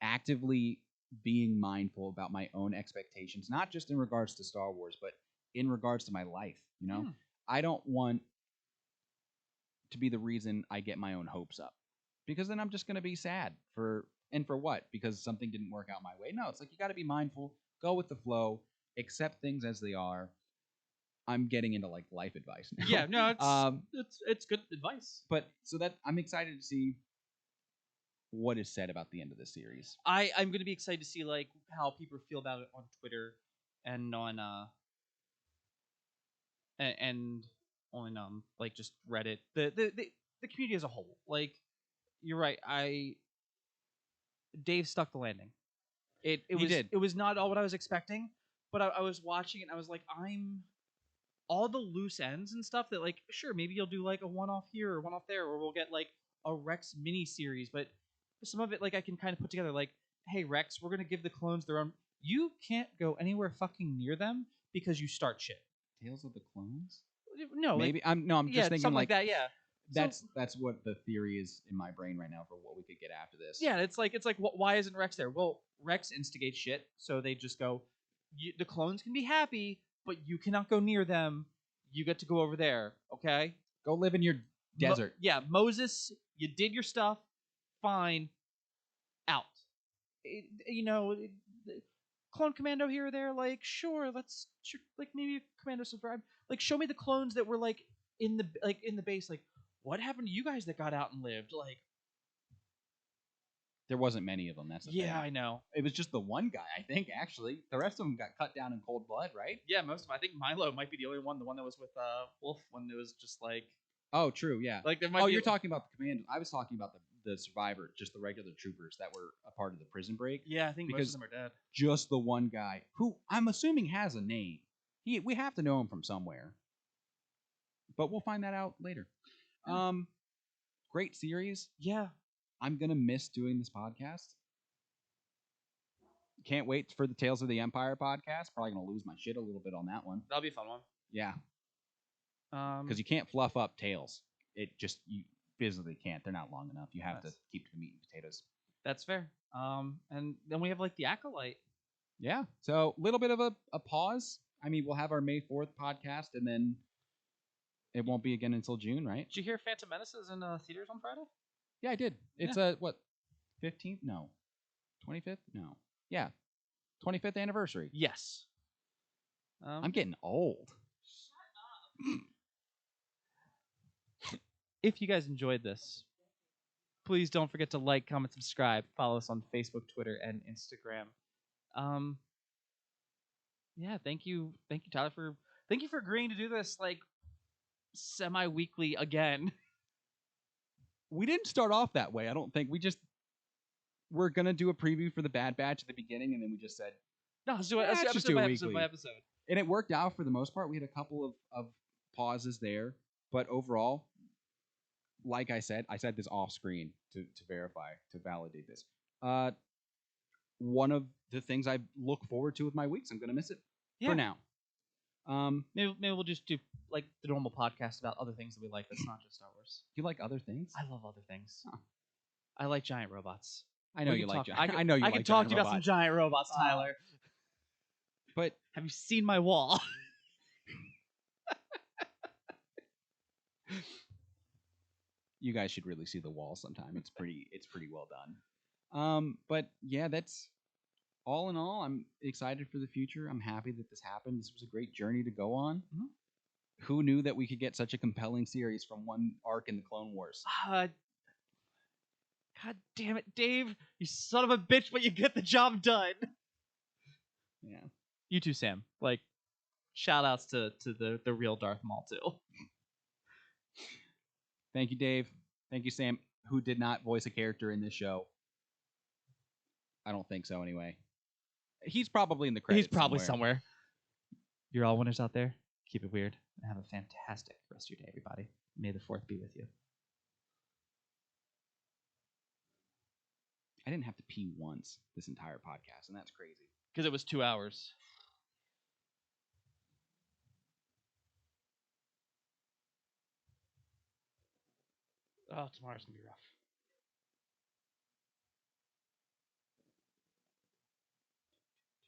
actively being mindful about my own expectations, not just in regards to Star Wars, but in regards to my life, you know? I don't want to be the reason I get my own hopes up. Because then I'm just going to be sad for what? Because something didn't work out my way. No, it's like you got to be mindful, go with the flow, accept things as they are. I'm getting into like life advice now. Yeah, no, it's good advice. But so that I'm excited to see what is said about the end of the series. I'm going to be excited to see like how people feel about it on Twitter and on and on like just Reddit, the community as a whole. Like, you're right. Dave stuck the landing. He did. It was not all what I was expecting, but I was watching it and I was like, I'm all the loose ends and stuff that, like, sure, maybe you'll do like a one off here or one off there, or we'll get like a Rex mini series, but some of it, like, I can kind of put together like, hey Rex, we're gonna give the clones their own. You can't go anywhere fucking near them because you start shit. Tales of the Clones? No, Maybe like, I'm just thinking something like that. Yeah, that's what the theory is in my brain right now for what we could get after this. yeah. It's like why isn't Rex there? Well, Rex instigates shit, so they just go. The clones can be happy, but you cannot go near them. You get to go over there. Okay. Go live in your desert. Yeah, Moses, you did your stuff. Fine. Out. Clone commando here or there. Like, sure, like maybe commando subscribe. Like, show me the clones that were like in the base. Like, what happened to you guys that got out and lived? Like, there wasn't many of them. That's the thing. I know. It was just the one guy, I think. Actually, the rest of them got cut down in cold blood, right? Yeah, most of them. I think Milo might be the only one. The one that was with Wolf, when it was just like. Oh, true. Yeah. Like, there might. Oh, be you're talking about the commando. I was talking about the survivor, just the regular troopers that were a part of the prison break. Yeah, I think most of them are dead. Just the one guy who I'm assuming has a name. We have to know him from somewhere, but we'll find that out later. Great series. Yeah. I'm gonna miss doing this podcast. Can't wait for the Tales of the Empire podcast. Probably gonna lose my shit a little bit on that one. That'll be a fun one. Yeah. Because you can't fluff up tales. You physically can't. They're not long enough. You have to keep the meat and potatoes. That's fair. And then we have like the Acolyte. Yeah. So a little bit of a pause. I mean, we'll have our May 4th podcast, and then it won't be again until June, right? Did you hear Phantom Menace is in theaters on Friday? Yeah, I did. It's what, 15th? No. 25th? No. Yeah. 25th anniversary. Yes. I'm getting old. If you guys enjoyed this, please don't forget to like, comment, subscribe. Follow us on Facebook, Twitter, and Instagram. Yeah, thank you, Tyler, thank you for agreeing to do this like semi-weekly again. We didn't start off that way. I don't think we're gonna do a preview for the Bad Batch at the beginning, and then we just said, No, let's do it. Let's Let's just episode do it by episode weekly. by episode. And it worked out for the most part. We had a couple of pauses there, but overall, like I said this off screen to verify, to validate this. One of the things I look forward to with my weeks. I'm gonna miss it for now. Maybe we'll just do like the normal podcast about other things that we like. That's not just Star Wars. You like other things? I love other things. Huh. I like giant robots. I know We you can like. talk- I I know you I like. can talk to you giant about some robots. giant robots, Tyler. But Have you seen my wall? you guys should really see the wall sometime. It's pretty well done. But yeah, that's all in all. I'm excited for the future. I'm happy that this happened. This was a great journey to go on. Mhm. Who knew that we could get such a compelling series from one arc in the Clone Wars? God damn it, Dave! You son of a bitch! But you get the job done. Yeah. You too, Sam. Like, shout outs to the real Darth Maul too. Thank you, Dave. Thank you, Sam, who did not voice a character in this show. I don't think so, anyway. He's probably in the credits. He's probably somewhere. You're all winners out there. Keep it weird and have a fantastic rest of your day, everybody. May the 4th be with you. I didn't have to pee once this entire podcast, and that's crazy. Because it was 2 hours. Oh, tomorrow's going to be rough.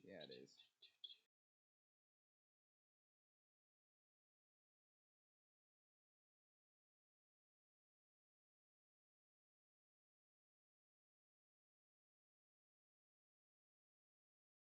Yeah, it is.